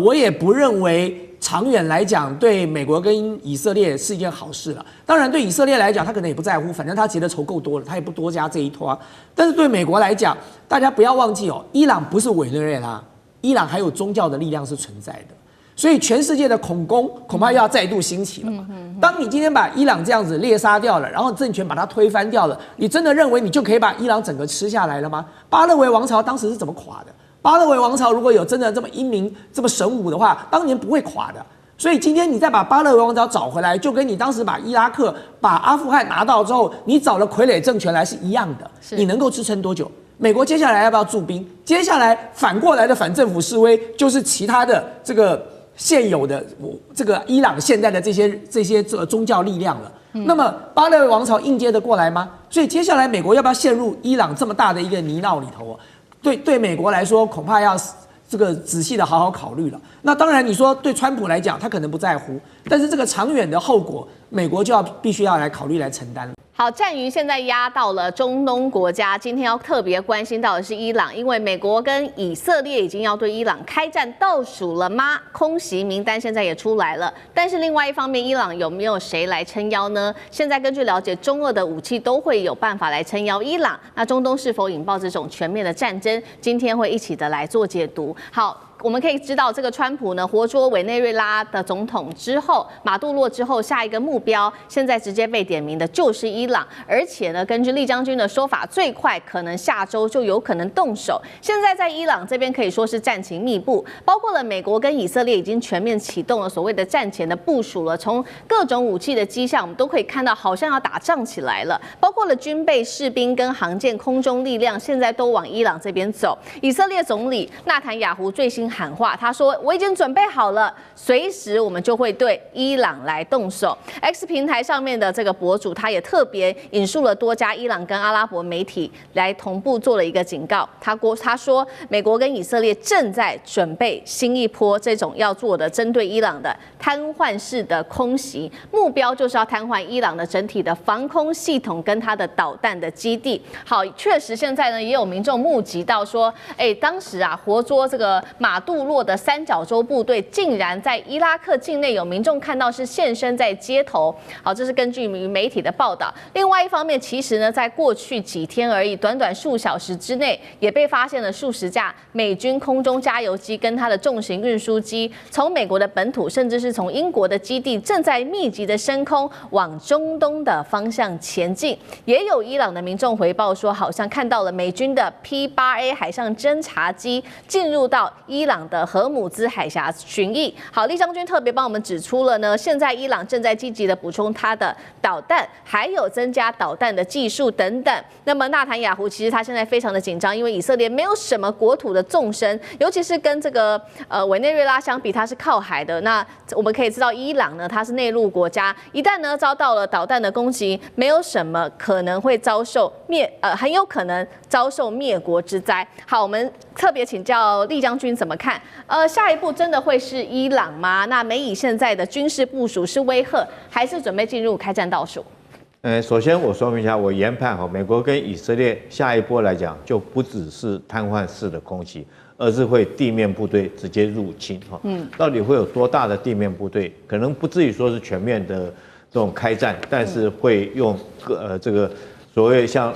我也不认为长远来讲对美国跟以色列是一件好事了。当然，对以色列来讲，他可能也不在乎，反正他结的仇够多了，他也不多加这一拖。但是对美国来讲，大家不要忘记哦，伊朗不是委内瑞拉，伊朗还有宗教的力量是存在的。所以全世界的恐攻恐怕又要再度兴起了嘛。当你今天把伊朗这样子猎杀掉了，然后政权把它推翻掉了，你真的认为你就可以把伊朗整个吃下来了吗？巴勒维王朝当时是怎么垮的？巴勒维王朝如果有真的这么英明、这么神武的话，当年不会垮的。所以今天你再把巴勒维王朝找回来，就跟你当时把伊拉克、把阿富汗拿到之后，你找了傀儡政权来是一样的。你能够支撑多久？美国接下来要不要驻兵？接下来反过来的反政府示威，就是其他的这个现有的这个伊朗现在的这些宗教力量了。那么巴勒维王朝应接得过来吗？所以接下来美国要不要陷入伊朗这么大的一个泥淖里头？对美国来说，恐怕要这个仔细的好好考虑了。那当然，你说对川普来讲，他可能不在乎，但是这个长远的后果，美国就必须要来考虑来承担了。好，战云现在压到了中东国家，今天要特别关心到的是伊朗，因为美国跟以色列已经要对伊朗开战倒数了吗？空袭名单现在也出来了，但是另外一方面，伊朗有没有谁来撑腰呢？现在根据了解，中俄的武器都会有办法来撑腰伊朗，那中东是否引爆这种全面的战争？今天会一起的来做解读。好。我们可以知道，这个川普呢活捉委内瑞拉的总统之后，马杜罗之后，下一个目标现在直接被点名的就是伊朗，而且呢，根据厉将军的说法，最快可能下周就有可能动手。现在在伊朗这边可以说是战情密布，包括了美国跟以色列已经全面启动了所谓的战前的部署了，从各种武器的迹象，我们都可以看到好像要打仗起来了，包括了军备、士兵跟航舰、空中力量，现在都往伊朗这边走。以色列总理纳坦雅胡最新喊话，他说：“我已经准备好了，随时我们就会对伊朗来动手。” X 平台上面的这个博主，他也特别引述了多家伊朗跟阿拉伯媒体来同步做了一个警告。他说，美国跟以色列正在准备新一波这种要做的针对伊朗的瘫痪式的空袭，目标就是要瘫痪伊朗的整体的防空系统跟它的导弹的基地。好，确实现在呢也有民众目击到说，当时啊活捉这个马杜罗的三角洲部队竟然在伊拉克境内有民众看到是现身在街头。好，这是根据媒体的报道。另外一方面，其实呢，在过去几天而已，短短数小时之内，也被发现了数十架美军空中加油机跟它的重型运输机，从美国的本土，甚至是从英国的基地，正在密集的升空往中东的方向前进。也有伊朗的民众回报说，好像看到了美军的 P-8A 海上侦察机进入到伊朗的荷姆兹海峡巡弋。好，厉将军特别帮我们指出了呢，现在伊朗正在积极的补充它的导弹，还有增加导弹的技术等等。那么纳坦雅胡其实他现在非常的紧张，因为以色列没有什么国土的纵深，尤其是跟这个委内瑞拉相比，它是靠海的。那我们可以知道，伊朗呢它是内陆国家，一旦呢遭到了导弹的攻击，没有什么可能会遭受很有可能遭受灭国之灾。好，我们特别请教厉将军怎么看？下一步真的会是伊朗吗？那美以现在的军事部署是威吓，还是准备进入开战倒数？首先我说明一下，我研判哈，美国跟以色列下一波来讲，就不只是瘫痪式的攻击，而是会地面部队直接入侵哈。到底会有多大的地面部队？可能不至于说是全面的这种开战，但是会用这个所谓像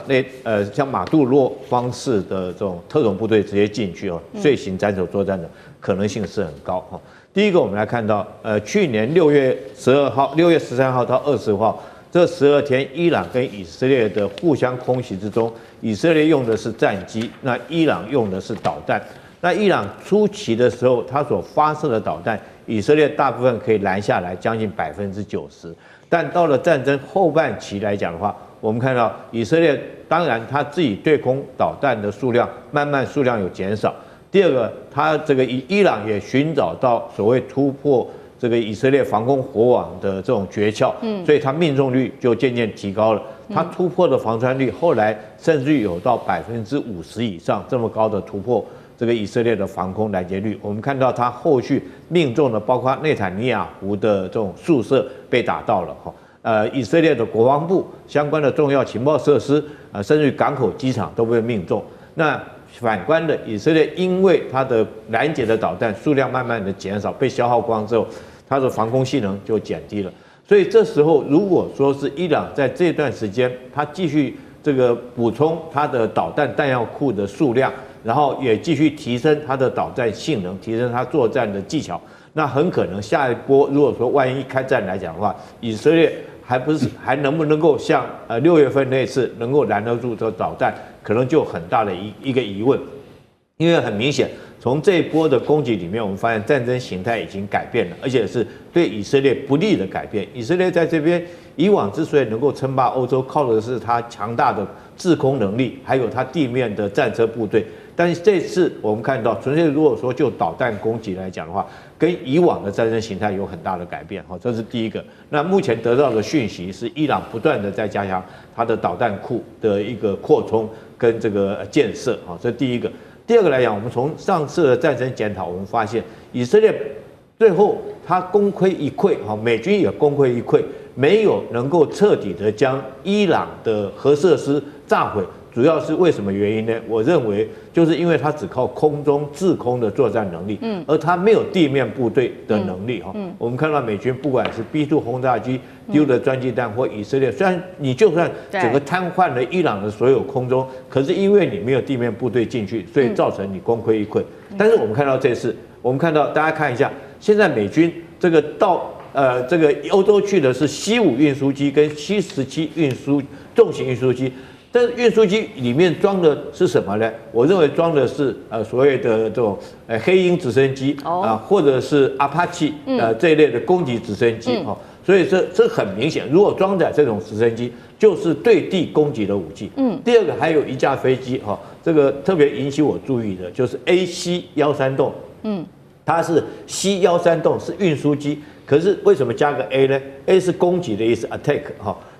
马杜罗方式的这种特种部队直接进去哦，遂行斩首作战的可能性是很高哈。第一个，我们来看到去年6月12号、6月13号到20号。这12天，伊朗跟以色列的互相空袭之中，以色列用的是战机，那伊朗用的是导弹。那伊朗初期的时候，它所发射的导弹，以色列大部分可以拦下来，将近90%。但到了战争后半期来讲的话，我们看到以色列当然它自己对空导弹的数量慢慢数量有减少。第二个，它这个伊朗也寻找到所谓突破这个以色列防空火网的这种诀窍，所以它命中率就渐渐提高了。它突破的防穿率后来甚至有到50%以上这么高的突破，这个以色列的防空拦截率。我们看到它后续命中的，包括内塔尼亚胡的这种宿舍被打到了哈，以色列的国防部相关的重要情报设施甚至于港口、机场都被命中。那反观的以色列，因为它的拦截的导弹数量慢慢的减少，被消耗光之后，它的防空性能就减低了。所以这时候，如果说是伊朗在这段时间，它继续这个补充它的导弹弹药库的数量，然后也继续提升它的导弹性能，提升它作战的技巧，那很可能下一波，如果说万一开战来讲的话，以色列还能不能够像6月份那次能够拦得住这导弹，可能就很大的一个疑问。因为很明显，从这一波的攻击里面，我们发现战争形态已经改变了，而且是对以色列不利的改变。以色列在这边以往之所以能够称霸欧洲，靠的是它强大的制空能力，还有它地面的战车部队。但是这次我们看到，纯粹如果说就导弹攻击来讲的话，跟以往的战争形态有很大的改变。好，这是第一个。那目前得到的讯息是，伊朗不断的在加强它的导弹库的一个扩充跟这个建设。好，这是第一个。第二个来讲，我们从上次的战争检讨，我们发现以色列最后他功亏一篑，美军也功亏一篑，没有能够彻底的将伊朗的核设施炸毁。主要是为什么原因呢？我认为就是因为它只靠空中制空的作战能力，而它没有地面部队的能力哈。我们看到美军不管是 B-2 轰炸机丢的专机弹，或以色列，虽然你就算整个瘫痪了伊朗的所有空中，可是因为你没有地面部队进去，所以造成你功亏一篑。但是我们看到这次，我们看到大家看一下，现在美军这个到这个欧洲去的是C-5运输机跟C-17重型运输机。但是运输机里面装的是什么呢？我认为装的是所谓的这种黑鹰直升机或者是阿帕奇这一类的攻击直升机所以这很明显，如果装载这种直升机，就是对地攻击的武器。第二个还有一架飞机这个特别引起我注意的就是 AC-13它是 C-13是运输机，可是为什么加个 A 呢 ？A 是攻击的意思 ，attack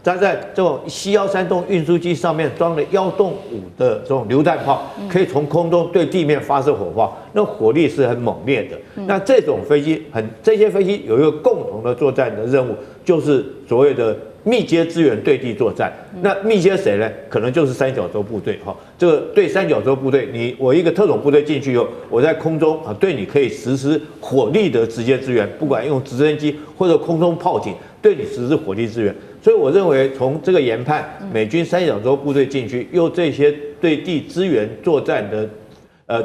它在这种 C-13运输机上面装了1洞5的这种榴弹炮，可以从空中对地面发射火炮，那火力是很猛烈的。那这种飞机这些飞机有一个共同的作战的任务，就是所谓的密接支援对地作战。那密接谁呢？可能就是三角洲部队这个对三角洲部队，我一个特种部队进去以后，我在空中对你可以实施火力的直接支援，不管用直升机或者空中炮艇对你实施火力支援。所以我认为从这个研判，美军三角洲部队进去，用这些对地支援作战的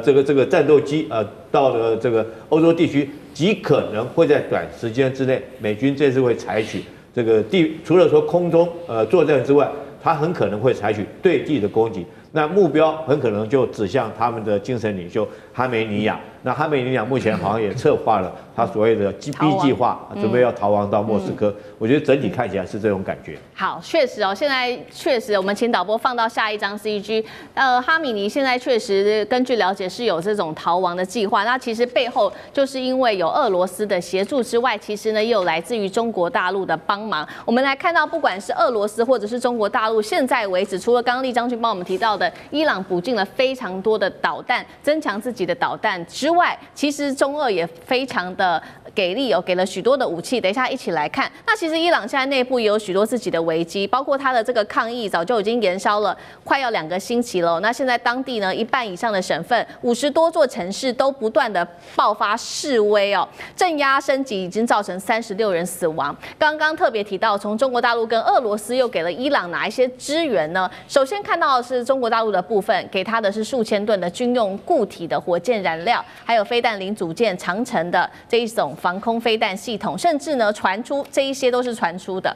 这个战斗机到了这个欧洲地区，极可能会在短时间之内，美军这次会采取这个除了说空中作战之外，它很可能会采取对地的攻击。那目标很可能就指向他们的精神领袖哈梅尼亚。那哈梅尼亚目前好像也策划了他所谓的 B 计划，准备要逃亡到莫斯科。我觉得整体看起来是这种感觉。好，确实现在确实，我们请导播放到下一张 CG。哈米尼现在确实根据了解是有这种逃亡的计划。那其实背后就是因为有俄罗斯的协助之外，其实呢也有来自于中国大陆的帮忙。我们来看到，不管是俄罗斯或者是中国大陆，现在为止，除了刚刚厉将军帮我们提到的伊朗补进了非常多的导弹，增强自己的导弹之外，其实中俄也非常的给力给了许多的武器。等一下一起来看。那其实伊朗现在内部也有许多自己的危机，包括它的这个抗议早就已经延烧了快要2个星期了。那现在当地呢1半以上的省份50多座城市都不断的爆发示威镇压升级，已经造成36人死亡。刚刚特别提到，从中国大陆跟俄罗斯又给了伊朗哪一些支援呢？首先看到的是中国大陆的部分，给它的是数千吨的军用固体的火箭燃料，还有飞弹零组件、长程的这一种防空飞弹系统，甚至呢传出这一些都是传出的。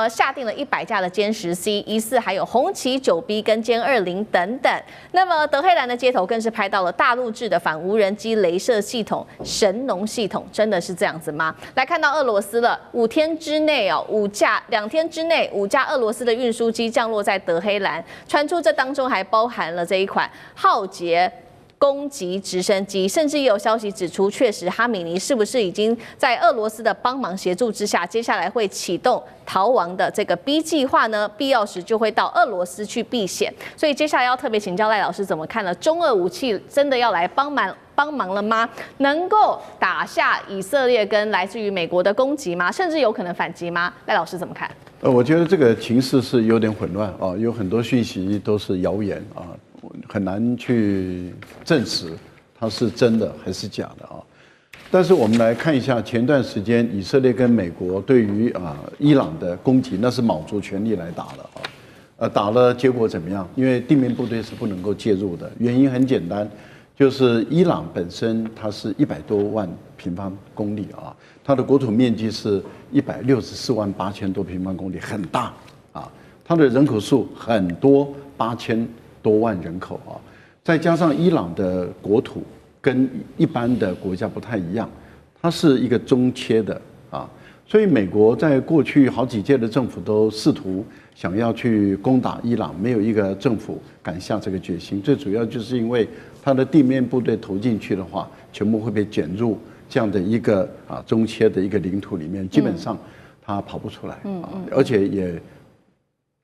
下定了100架的歼10C，疑似还有红旗9B跟歼20等等。那么德黑兰的街头更是拍到了大陆制的反无人机雷射系统神农系统，真的是这样子吗？来看到俄罗斯了，2天之内2架5架俄罗斯的运输机降落在德黑兰，传出这当中还包含了这一款浩劫攻击直升机，甚至也有消息指出，确实哈米尼是不是已经在俄罗斯的帮忙协助之下，接下来会启动逃亡的这个 B 计划呢？必要时就会到俄罗斯去避险。所以接下来要特别请教赖老师怎么看了？中俄武器真的要来帮忙了吗？能够打下以色列跟来自于美国的攻击吗？甚至有可能反击吗？赖老师怎么看？我觉得这个情势是有点混乱有很多讯息都是谣言很难去证实它是真的还是假的但是我们来看一下前段时间以色列跟美国对于伊朗的攻击，那是卯足全力来打的打了结果怎么样？因为地面部队是不能够介入的，原因很简单，就是伊朗本身它是100多万平方公里它的国土面积是164万8千多平方公里，很大它的人口数很多，8000多万人口再加上伊朗的国土跟一般的国家不太一样，它是一个中切的所以美国在过去好几届的政府都试图想要去攻打伊朗，没有一个政府敢下这个决心。最主要就是因为它的地面部队投进去的话，全部会被卷入这样的一个中切的一个领土里面，基本上它跑不出来而且也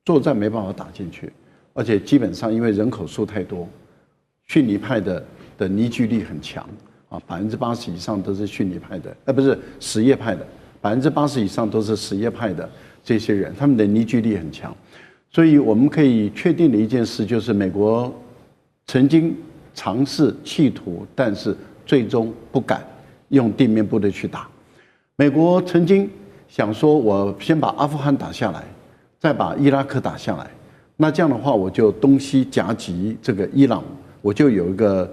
作战没办法打进去，而且基本上因为人口数太多，逊尼派的凝聚力很强80%以上都是逊尼派的，不是什叶派的，80%以上都是什叶派的，这些人，他们的凝聚力很强。所以我们可以确定的一件事就是，美国曾经尝试企图，但是最终不敢用地面部队去打。美国曾经想说，我先把阿富汗打下来，再把伊拉克打下来，那这样的话，我就东西夹击这个伊朗，我就有一个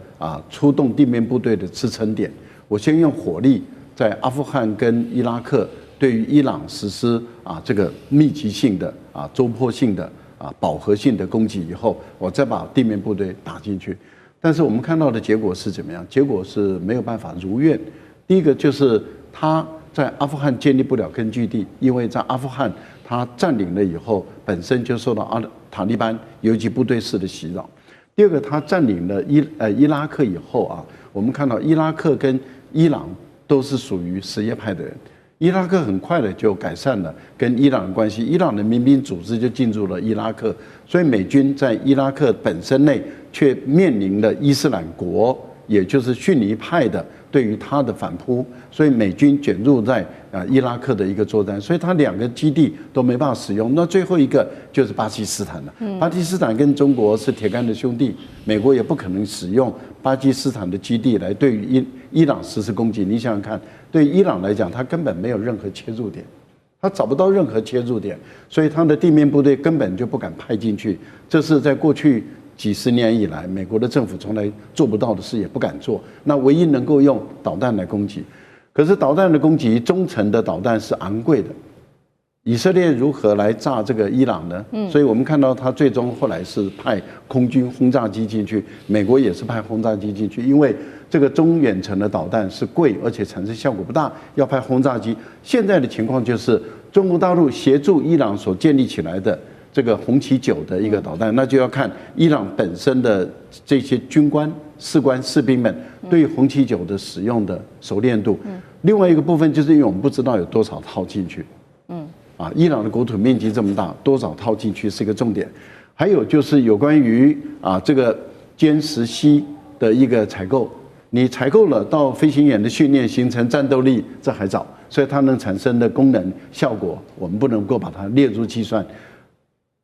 出动地面部队的支撑点。我先用火力在阿富汗跟伊拉克对于伊朗实施这个密集性的周波性的饱和性的攻击以后，我再把地面部队打进去。但是我们看到的结果是怎么样？结果是没有办法如愿。第一个就是他在阿富汗建立不了根据地，因为在阿富汗他占领了以后，本身就受到塔利班游击部队式的袭扰。第二个，他占领了伊拉克以后我们看到伊拉克跟伊朗都是属于什叶派的人。伊拉克很快的就改善了跟伊朗的关系，伊朗的民兵组织就进入了伊拉克，所以美军在伊拉克本身内却面临了伊斯兰国，也就是逊尼派的对于他的反扑，所以美军卷入在伊拉克的一个作战，所以他2个基地都没办法使用。那最后一个就是巴基斯坦了。巴基斯坦跟中国是铁杆的兄弟，美国也不可能使用巴基斯坦的基地来对于伊朗实施攻击。你想想看，对伊朗来讲，他根本没有任何切入点，他找不到任何切入点，所以他的地面部队根本就不敢派进去。这是在过去几十年以来，美国的政府从来做不到的事，也不敢做。那唯一能够用导弹来攻击，可是导弹的攻击，中程的导弹是昂贵的。以色列如何来炸这个伊朗呢？所以我们看到他最终后来是派空军轰炸机进去，美国也是派轰炸机进去，因为这个中远程的导弹是贵，而且产生效果不大，要派轰炸机。现在的情况就是中国大陆协助伊朗所建立起来的这个红旗9的一个导弹，那就要看伊朗本身的这些军官、士兵们对红旗9的使用的熟练度。另外一个部分就是因为我们不知道有多少套进去。伊朗的国土面积这么大，多少套进去是一个重点。还有就是有关于这个歼10C的一个采购，你采购了到飞行员的训练形成战斗力，这还早，所以它能产生的功能效果，我们不能够把它列入计算。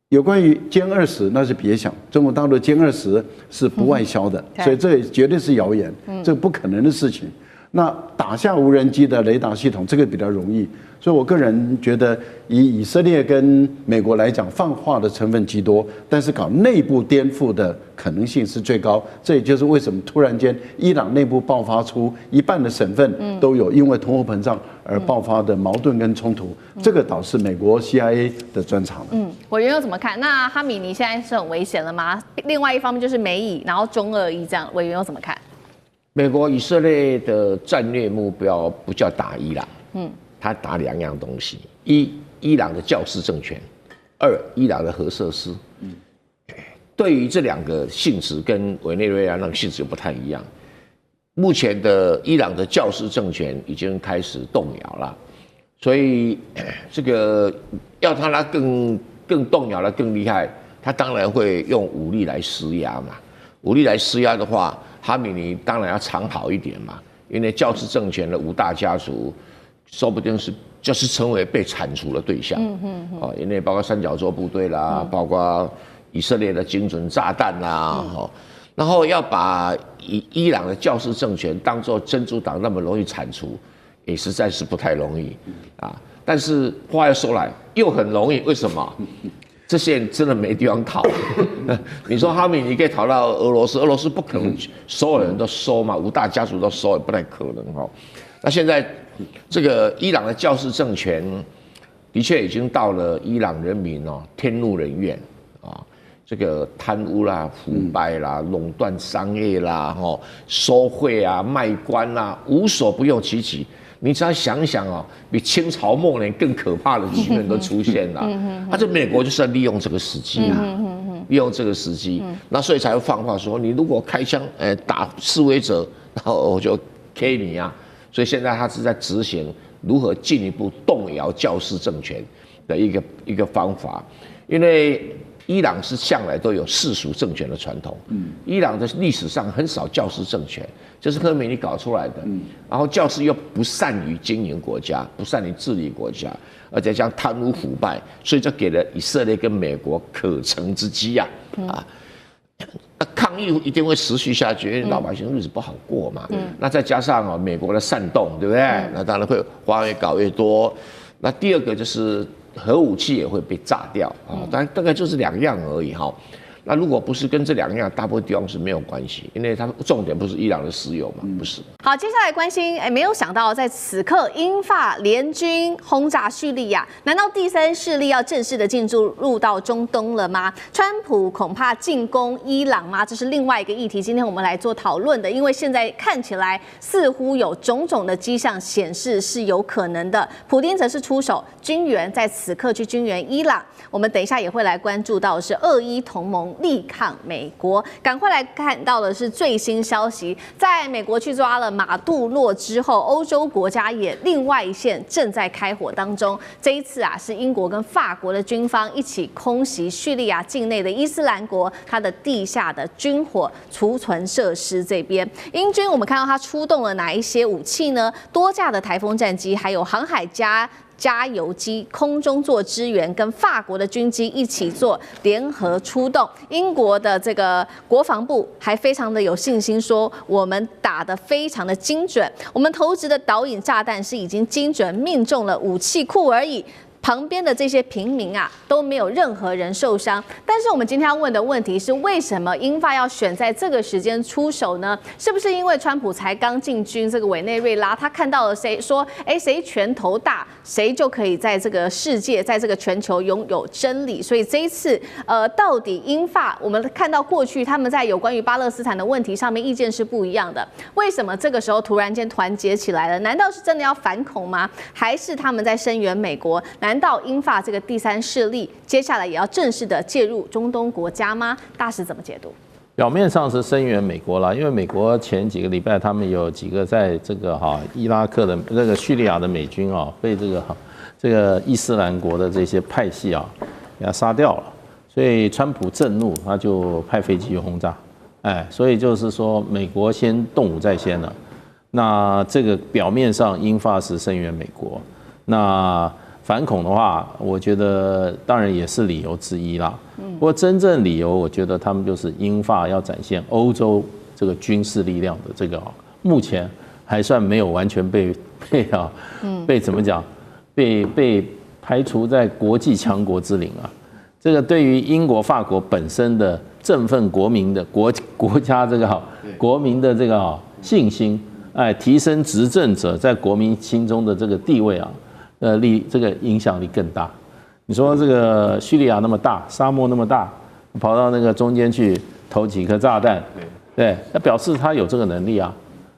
有关于歼20，那是别想，中国大陆歼20是不外销的，所以这绝对是谣言，这不可能的事情。那打下无人机的雷达系统，这个比较容易。所以我个人觉得，以色列跟美国来讲，放话的成分极多，但是搞内部颠覆的可能性是最高。这也就是为什么突然间伊朗内部爆发出一半的省份都有因为通货膨胀而爆发的矛盾跟冲突，这个倒是美国 CIA 的专长。委员又怎么看？那哈米尼现在是很危险了吗？另外一方面就是美以，然后中俄伊这样，委员又怎么看？美国以色列的战略目标不叫打伊朗，他打2样东西：一，伊朗的教士政权；二，伊朗的核设施。对于这2个性质跟委内瑞拉那个性质不太一样。目前的伊朗的教士政权已经开始动摇了，所以这个要他更动摇了更厉害，他当然会用武力来施压嘛。武力来施压的话，哈米尼当然要藏好一点嘛，因为教士政权的5大家族，说不定就是成为被铲除的对象。因为包括三角洲部队啦，包括以色列的精准炸弹啦，然后要把伊朗的教士政权当作真主党那么容易铲除，也实在是不太容易但是话又说来，又很容易，为什么？这些人真的没地方逃。你说哈米尼可以逃到俄罗斯，俄罗斯不可能所有人都收嘛，5大家族都收也不太可能那现在这个伊朗的教士政权的确已经到了伊朗人民天怒人怨这个贪污啦、腐败啦、垄断商业啦、收贿啊、卖官啦，无所不用其极。你只要想想比清朝末年更可怕的局面都出现了。这美国就是要利用这个时机利用这个时机，那所以才会放话说，你如果开枪打示威者，然后我就 K 你所以现在他是在执行如何进一步动摇教士政权的一个方法，因为伊朗是向来都有世俗政权的传统，伊朗的历史上很少教师政权，这是科梅尼搞出来的，然后教师又不善于经营国家，不善于治理国家，而且将贪污腐败，所以就给了以色列跟美国可乘之机呀，抗议一定会持续下去，因为老百姓日子不好过嘛。那再加上美国的煽动，对不对？那当然会花越搞越多。那第二个就是核武器也会被炸掉啊，当然大概就是2样而已哈。那如果不是跟这2样，大部分地方是没有关系，因为它重点不是伊朗的石油嘛，不是。好，接下来关心，没有想到在此刻，英法联军轰炸叙利亚，难道第三势力要正式的进入到中东了吗？川普恐怕进攻伊朗吗？这是另外一个议题，今天我们来做讨论的，因为现在看起来似乎有种种的迹象显示是有可能的。普丁则是出手军援，在此刻去军援伊朗。我们等一下也会来关注到的是俄伊同盟力抗美国。赶快来看到的是最新消息，在美国去抓了马杜洛之后，欧洲国家也另外一线正在开火当中。这一次是英国跟法国的军方一起空袭叙利亚境内的伊斯兰国它的地下的军火储存设施这边。英军我们看到它出动了哪一些武器呢？多架的台风战机，还有航海加油机空中做支援，跟法国的军机一起做联合出动。英国的这个国防部还非常的有信心说，我们打得非常的精准，我们投掷的导引炸弹是已经精准命中了武器库而已。旁边的这些平民都没有任何人受伤。但是我们今天要问的问题是，为什么英法要选在这个时间出手呢？是不是因为川普才刚进军这个委内瑞拉，他看到了谁说，谁拳头大，谁就可以在这个世界，在这个全球拥有真理？所以这一次，到底英法，我们看到过去他们在有关于巴勒斯坦的问题上面意见是不一样的，为什么这个时候突然间团结起来了？难道是真的要反恐吗？还是他们在声援美国？难道英法这个第三势力接下来也要正式的介入中东国家吗？大使怎么解读？表面上是声援美国啦，因为美国前几个礼拜他们有几个在这个伊拉克的这个叙利亚的美军被这个伊斯兰国的这些派系给他杀掉了，所以川普震怒，他就派飞机去轰炸，所以就是说美国先动武在先了。那这个表面上英法是声援美国，那反恐的话，我觉得当然也是理由之一啦。不过真正理由，我觉得他们就是英法要展现欧洲这个军事力量的这个，目前还算没有完全被怎么讲，被排除在国际强国之林啊。这个对于英国、法国本身的振奋国民的国家这个国民的这个信心，提升执政者在国民心中的这个地位这个影响力更大。你说这个叙利亚那么大，沙漠那么大，跑到那个中间去投几颗炸弹，对，那表示他有这个能力啊，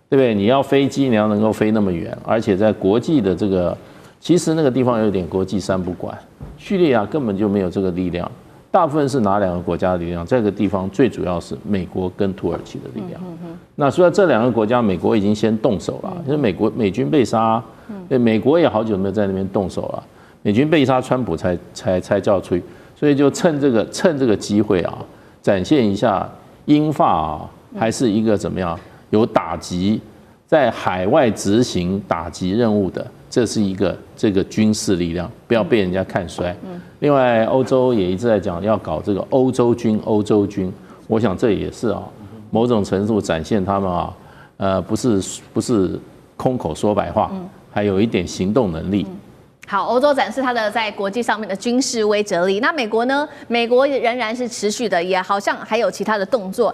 对不对？你要飞机，你要能够飞那么远，而且在国际的这个，其实那个地方有点国际三不管，叙利亚根本就没有这个力量。大部分是哪2个国家的力量？这个地方最主要是美国跟土耳其的力量。那所以这2个国家，美国已经先动手了，因为美军被杀，对，美国也好久没有在那边动手了。美军被杀，川普才叫出去，所以就趁这个机会展现一下英法还是一个怎么样有打击，在海外执行打击任务的，这是一个这个军事力量，不要被人家看衰。另外，欧洲也一直在讲要搞这个欧洲军，我想这也是某种程度展现他们不是空口说白话，还有一点行动能力。好，欧洲展示它的在国际上面的军事威慑力。那美国呢？美国仍然是持续的，也好像还有其他的动作。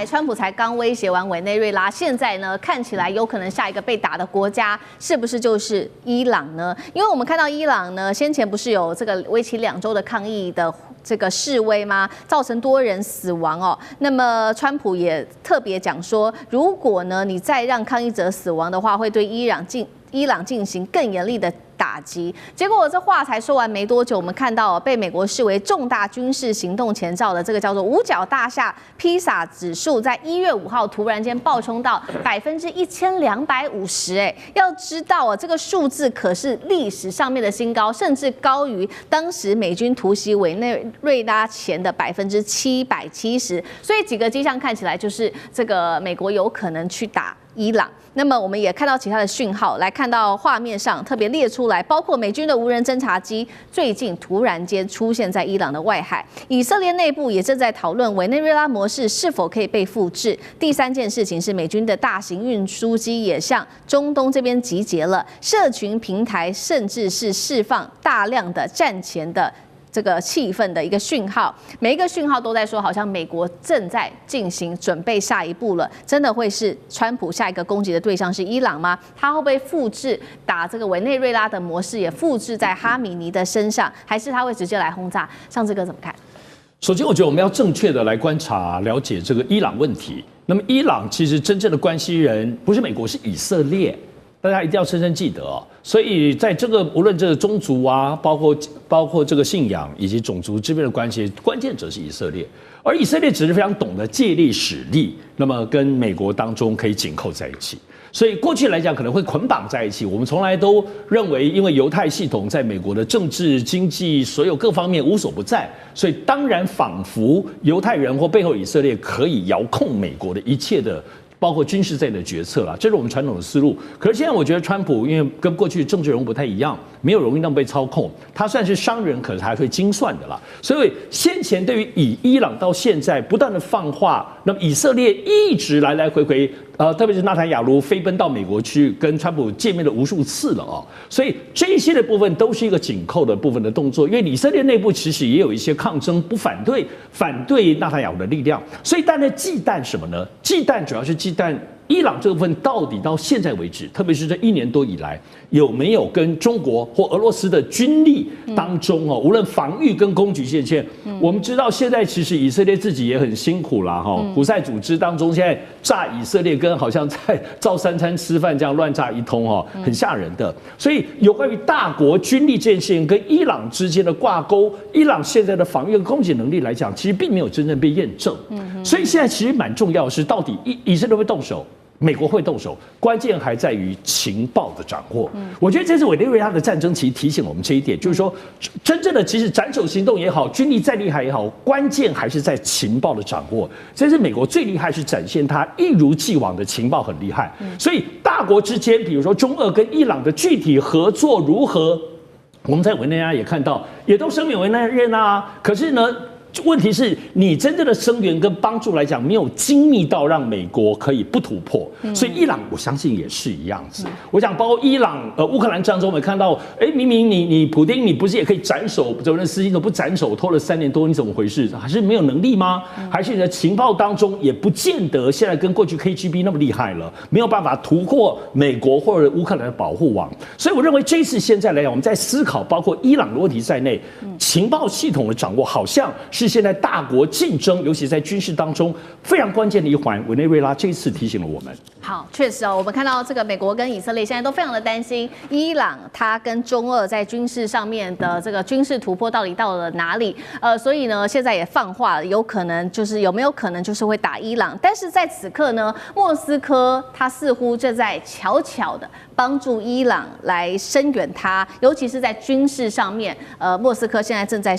川普才刚威胁完委内瑞拉，现在呢看起来有可能下一个被打的国家是不是就是伊朗呢？因为我们看到伊朗呢，先前不是有这个为期2周的抗议的这个示威吗？造成多人死亡那么川普也特别讲说，如果呢你再让抗议者死亡的话，会对伊朗进行更严厉的打击。结果这话才说完没多久，我们看到被美国视为重大军事行动前兆的这个叫做五角大厦披萨指数，在1月5号突然间暴冲到1250%。要知道这个数字可是历史上面的新高，甚至高于当时美军突袭委内瑞拉前的770%。所以几个迹象看起来就是这个美国有可能去打伊朗。那么我们也看到其他的讯号，来看到画面上特别列出来，包括美军的无人侦察机最近突然间出现在伊朗的外海，以色列内部也正在讨论委内瑞拉模式是否可以被复制。第三件事情是美军的大型运输机也向中东这边集结了，社群平台甚至是释放大量的战前的这个气氛的一个讯号，每一个讯号都在说，好像美国正在进行准备下一步了。真的会是川普下一个攻击的对象是伊朗吗？他会不会复制打这个委内瑞拉的模式，也复制在哈米尼的身上，还是他会直接来轰炸？上志哥怎么看？首先，我觉得我们要正确的来观察、了解这个伊朗问题。那么，伊朗其实真正的关系人不是美国，是以色列。大家一定要深深记得哦。所以在这个无论这个宗族啊，包括这个信仰以及种族之间的关系，关键者是以色列。而以色列只是非常懂得借力使力，那么跟美国当中可以紧扣在一起。所以过去来讲可能会捆绑在一起，我们从来都认为，因为犹太系统在美国的政治、经济所有各方面无所不在，所以当然仿佛犹太人或背后以色列可以遥控美国的一切的。包括军事在内的决策啦，这是我们传统的思路。可是现在我觉得川普因为跟过去政治人物不太一样，没有容易那么被操控，他算是商人，可是还会精算的啦。所以先前对于以伊朗到现在不断的放话，那么以色列一直来来回回，特别是纳坦雅卢飞奔到美国去跟川普见面了无数次了哦。所以这些的部分都是一个紧扣的部分的动作，因为以色列内部其实也有一些抗争，不反对纳坦雅卢的力量。所以大家忌惮什么呢？忌惮主要是忌惮伊朗这部分到底到现在为止，特别是这1年多以来，有没有跟中国或俄罗斯的军力当中无论防御跟攻击线，我们知道现在其实以色列自己也很辛苦啦胡塞组织当中现在炸以色列跟好像在照3餐吃饭这样乱炸一通很吓人的。所以有关于大国军力这件事情跟伊朗之间的挂钩，伊朗现在的防御跟攻击能力来讲，其实并没有真正被验证。所以现在其实蛮重要的是，到底以色列会动手，美国会动手，关键还在于情报的掌握。我觉得这次委内瑞拉的战争其实提醒我们这一点，就是说，真正的其实斩首行动也好，军力再厉害也好，关键还是在情报的掌握。这是美国最厉害，是展现它一如既往的情报很厉害。所以大国之间，比如说中俄跟伊朗的具体合作如何，我们在委内瑞拉也看到，也都声援委内瑞拉，可是呢？问题是你真正的声援跟帮助来讲，没有精密到让美国可以不突破，所以伊朗我相信也是一样子。我想包括伊朗乌克兰战争，我们看到，明明你普丁你不是也可以斩首泽连斯基都不斩首，拖了3年多，你怎么回事？还是没有能力吗？还是你的情报当中也不见得现在跟过去 KGB 那么厉害了，没有办法突破美国或者乌克兰的保护网。所以我认为这次现在来讲，我们在思考包括伊朗的问题在内，情报系统的掌握好像是现在大国竞争，尤其在军事当中非常关键的一环。委内瑞拉这一次提醒了我们。好，确实我们看到这个美国跟以色列现在都非常的担心伊朗它跟中俄在军事上面的这个军事突破到底到了哪里？所以呢，现在也放话了，有没有可能就是会打伊朗？但是在此刻呢，莫斯科它似乎正在悄悄的帮助伊朗来声援它，尤其是在军事上面，莫斯科现在正在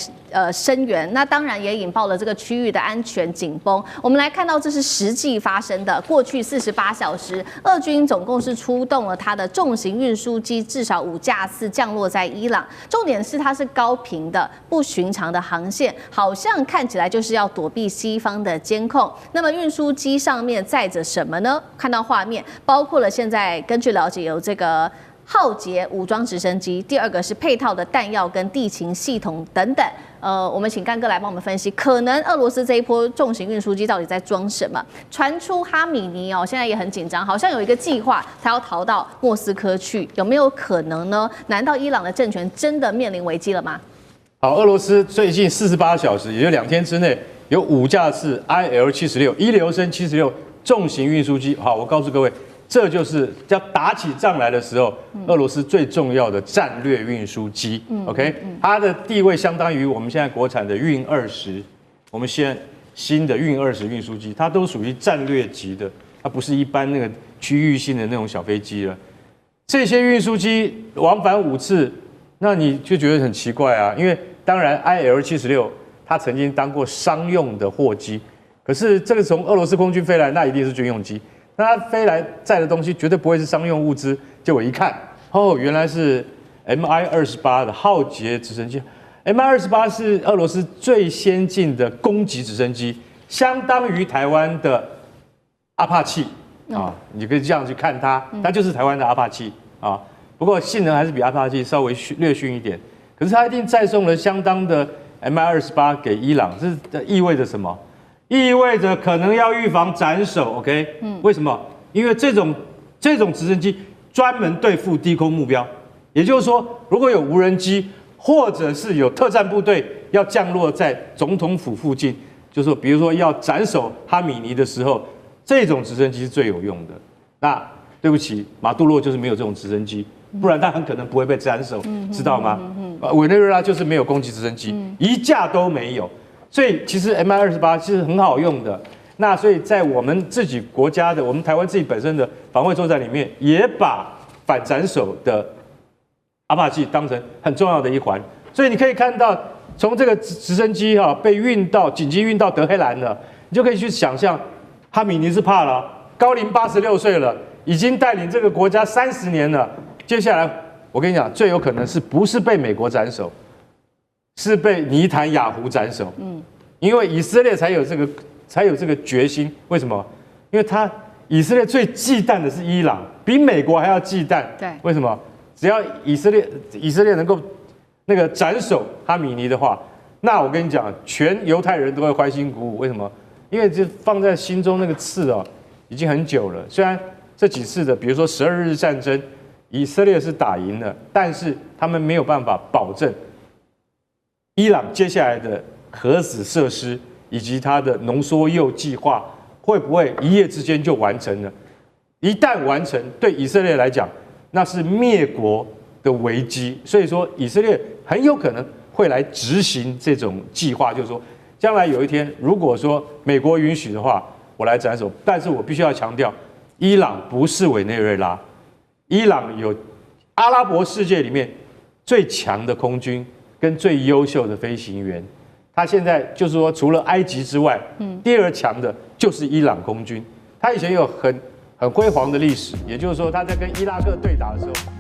声援，那当然也引爆了这个区域的安全紧绷。我们来看到这是实际发生的，过去48小时，俄军总共是出动了它的重型运输机至少5架次降落在伊朗，重点是它是高频的不寻常的航线，好像看起来就是要躲避西方的监控。那么运输机上面载着什么呢？看到画面，包括了现在根据了解有这个浩劫武装直升机，第二个是配套的弹药跟地勤系统等等。我们请干哥来帮我们分析，可能俄罗斯这一波重型运输机到底在装什么？传出哈米尼现在也很紧张，好像有一个计划，他要逃到莫斯科去，有没有可能呢？难道伊朗的政权真的面临危机了吗？好，俄罗斯最近48小时，也就2天之内，有5架次 IL-76一流升76重型运输机。好，我告诉各位，这就是要打起仗来的时候，俄罗斯最重要的战略运输机。OK， 它的地位相当于我们现在国产的运20，我们现在新的运20运输机，它都属于战略级的，它不是一般那个区域性的那种小飞机了。这些运输机往返5次，那你就觉得很奇怪啊，因为当然 IL-76它曾经当过商用的货机，可是这个从俄罗斯空军飞来，那一定是军用机。那它飞来载的东西绝对不会是商用物资，结果一看，哦，原来是 Mi-28的浩劫直升机。Mi-28是俄罗斯最先进的攻击直升机，相当于台湾的阿帕奇啊，你可以这样去看它，它就是台湾的阿帕奇啊。不过性能还是比阿帕奇稍微略逊一点，可是它一定载送了相当的 Mi-28给伊朗，这意味着什么？意味着可能要预防斩首 ，OK？为什么？因为这种直升机专门对付低空目标，也就是说，如果有无人机或者是有特战部队要降落在总统府附近，就是说，比如说要斩首哈米尼的时候，这种直升机是最有用的。那对不起，马杜罗就是没有这种直升机，不然他很可能不会被斩首，知道吗？委内瑞拉就是没有攻击直升机，一架都没有。所以其实 Mi-28其实很好用的，那所以在我们自己国家的，我们台湾自己本身的防卫作战里面，也把反斩首的阿帕奇当成很重要的一环。所以你可以看到，从这个直升机被紧急运到德黑兰了，你就可以去想象，哈米尼是怕了，高龄86岁了，已经带领这个国家30年了，接下来我跟你讲，最有可能是不是被美国斩首？是被尼坦雅胡斩首，因为以色列才有这个决心。为什么？因为以色列最忌惮的是伊朗，比美国还要忌惮。对，为什么？只要以色列能够那个斩首哈米尼的话，那我跟你讲，全犹太人都会欢欣鼓舞。为什么？因为这放在心中那个刺已经很久了。虽然这几次的，比如说12日战争，以色列是打赢了，但是他们没有办法保证伊朗接下来的核子设施以及它的浓缩铀计划会不会一夜之间就完成了？一旦完成，对以色列来讲，那是灭国的危机。所以说，以色列很有可能会来执行这种计划，就是说，将来有一天，如果说美国允许的话，我来斩首。但是我必须要强调，伊朗不是委内瑞拉，伊朗有阿拉伯世界里面最强的空军。跟最优秀的飞行员，他现在就是说，除了埃及之外，第2强的就是伊朗空军。他以前有很辉煌的历史，也就是说，他在跟伊拉克对打的时候。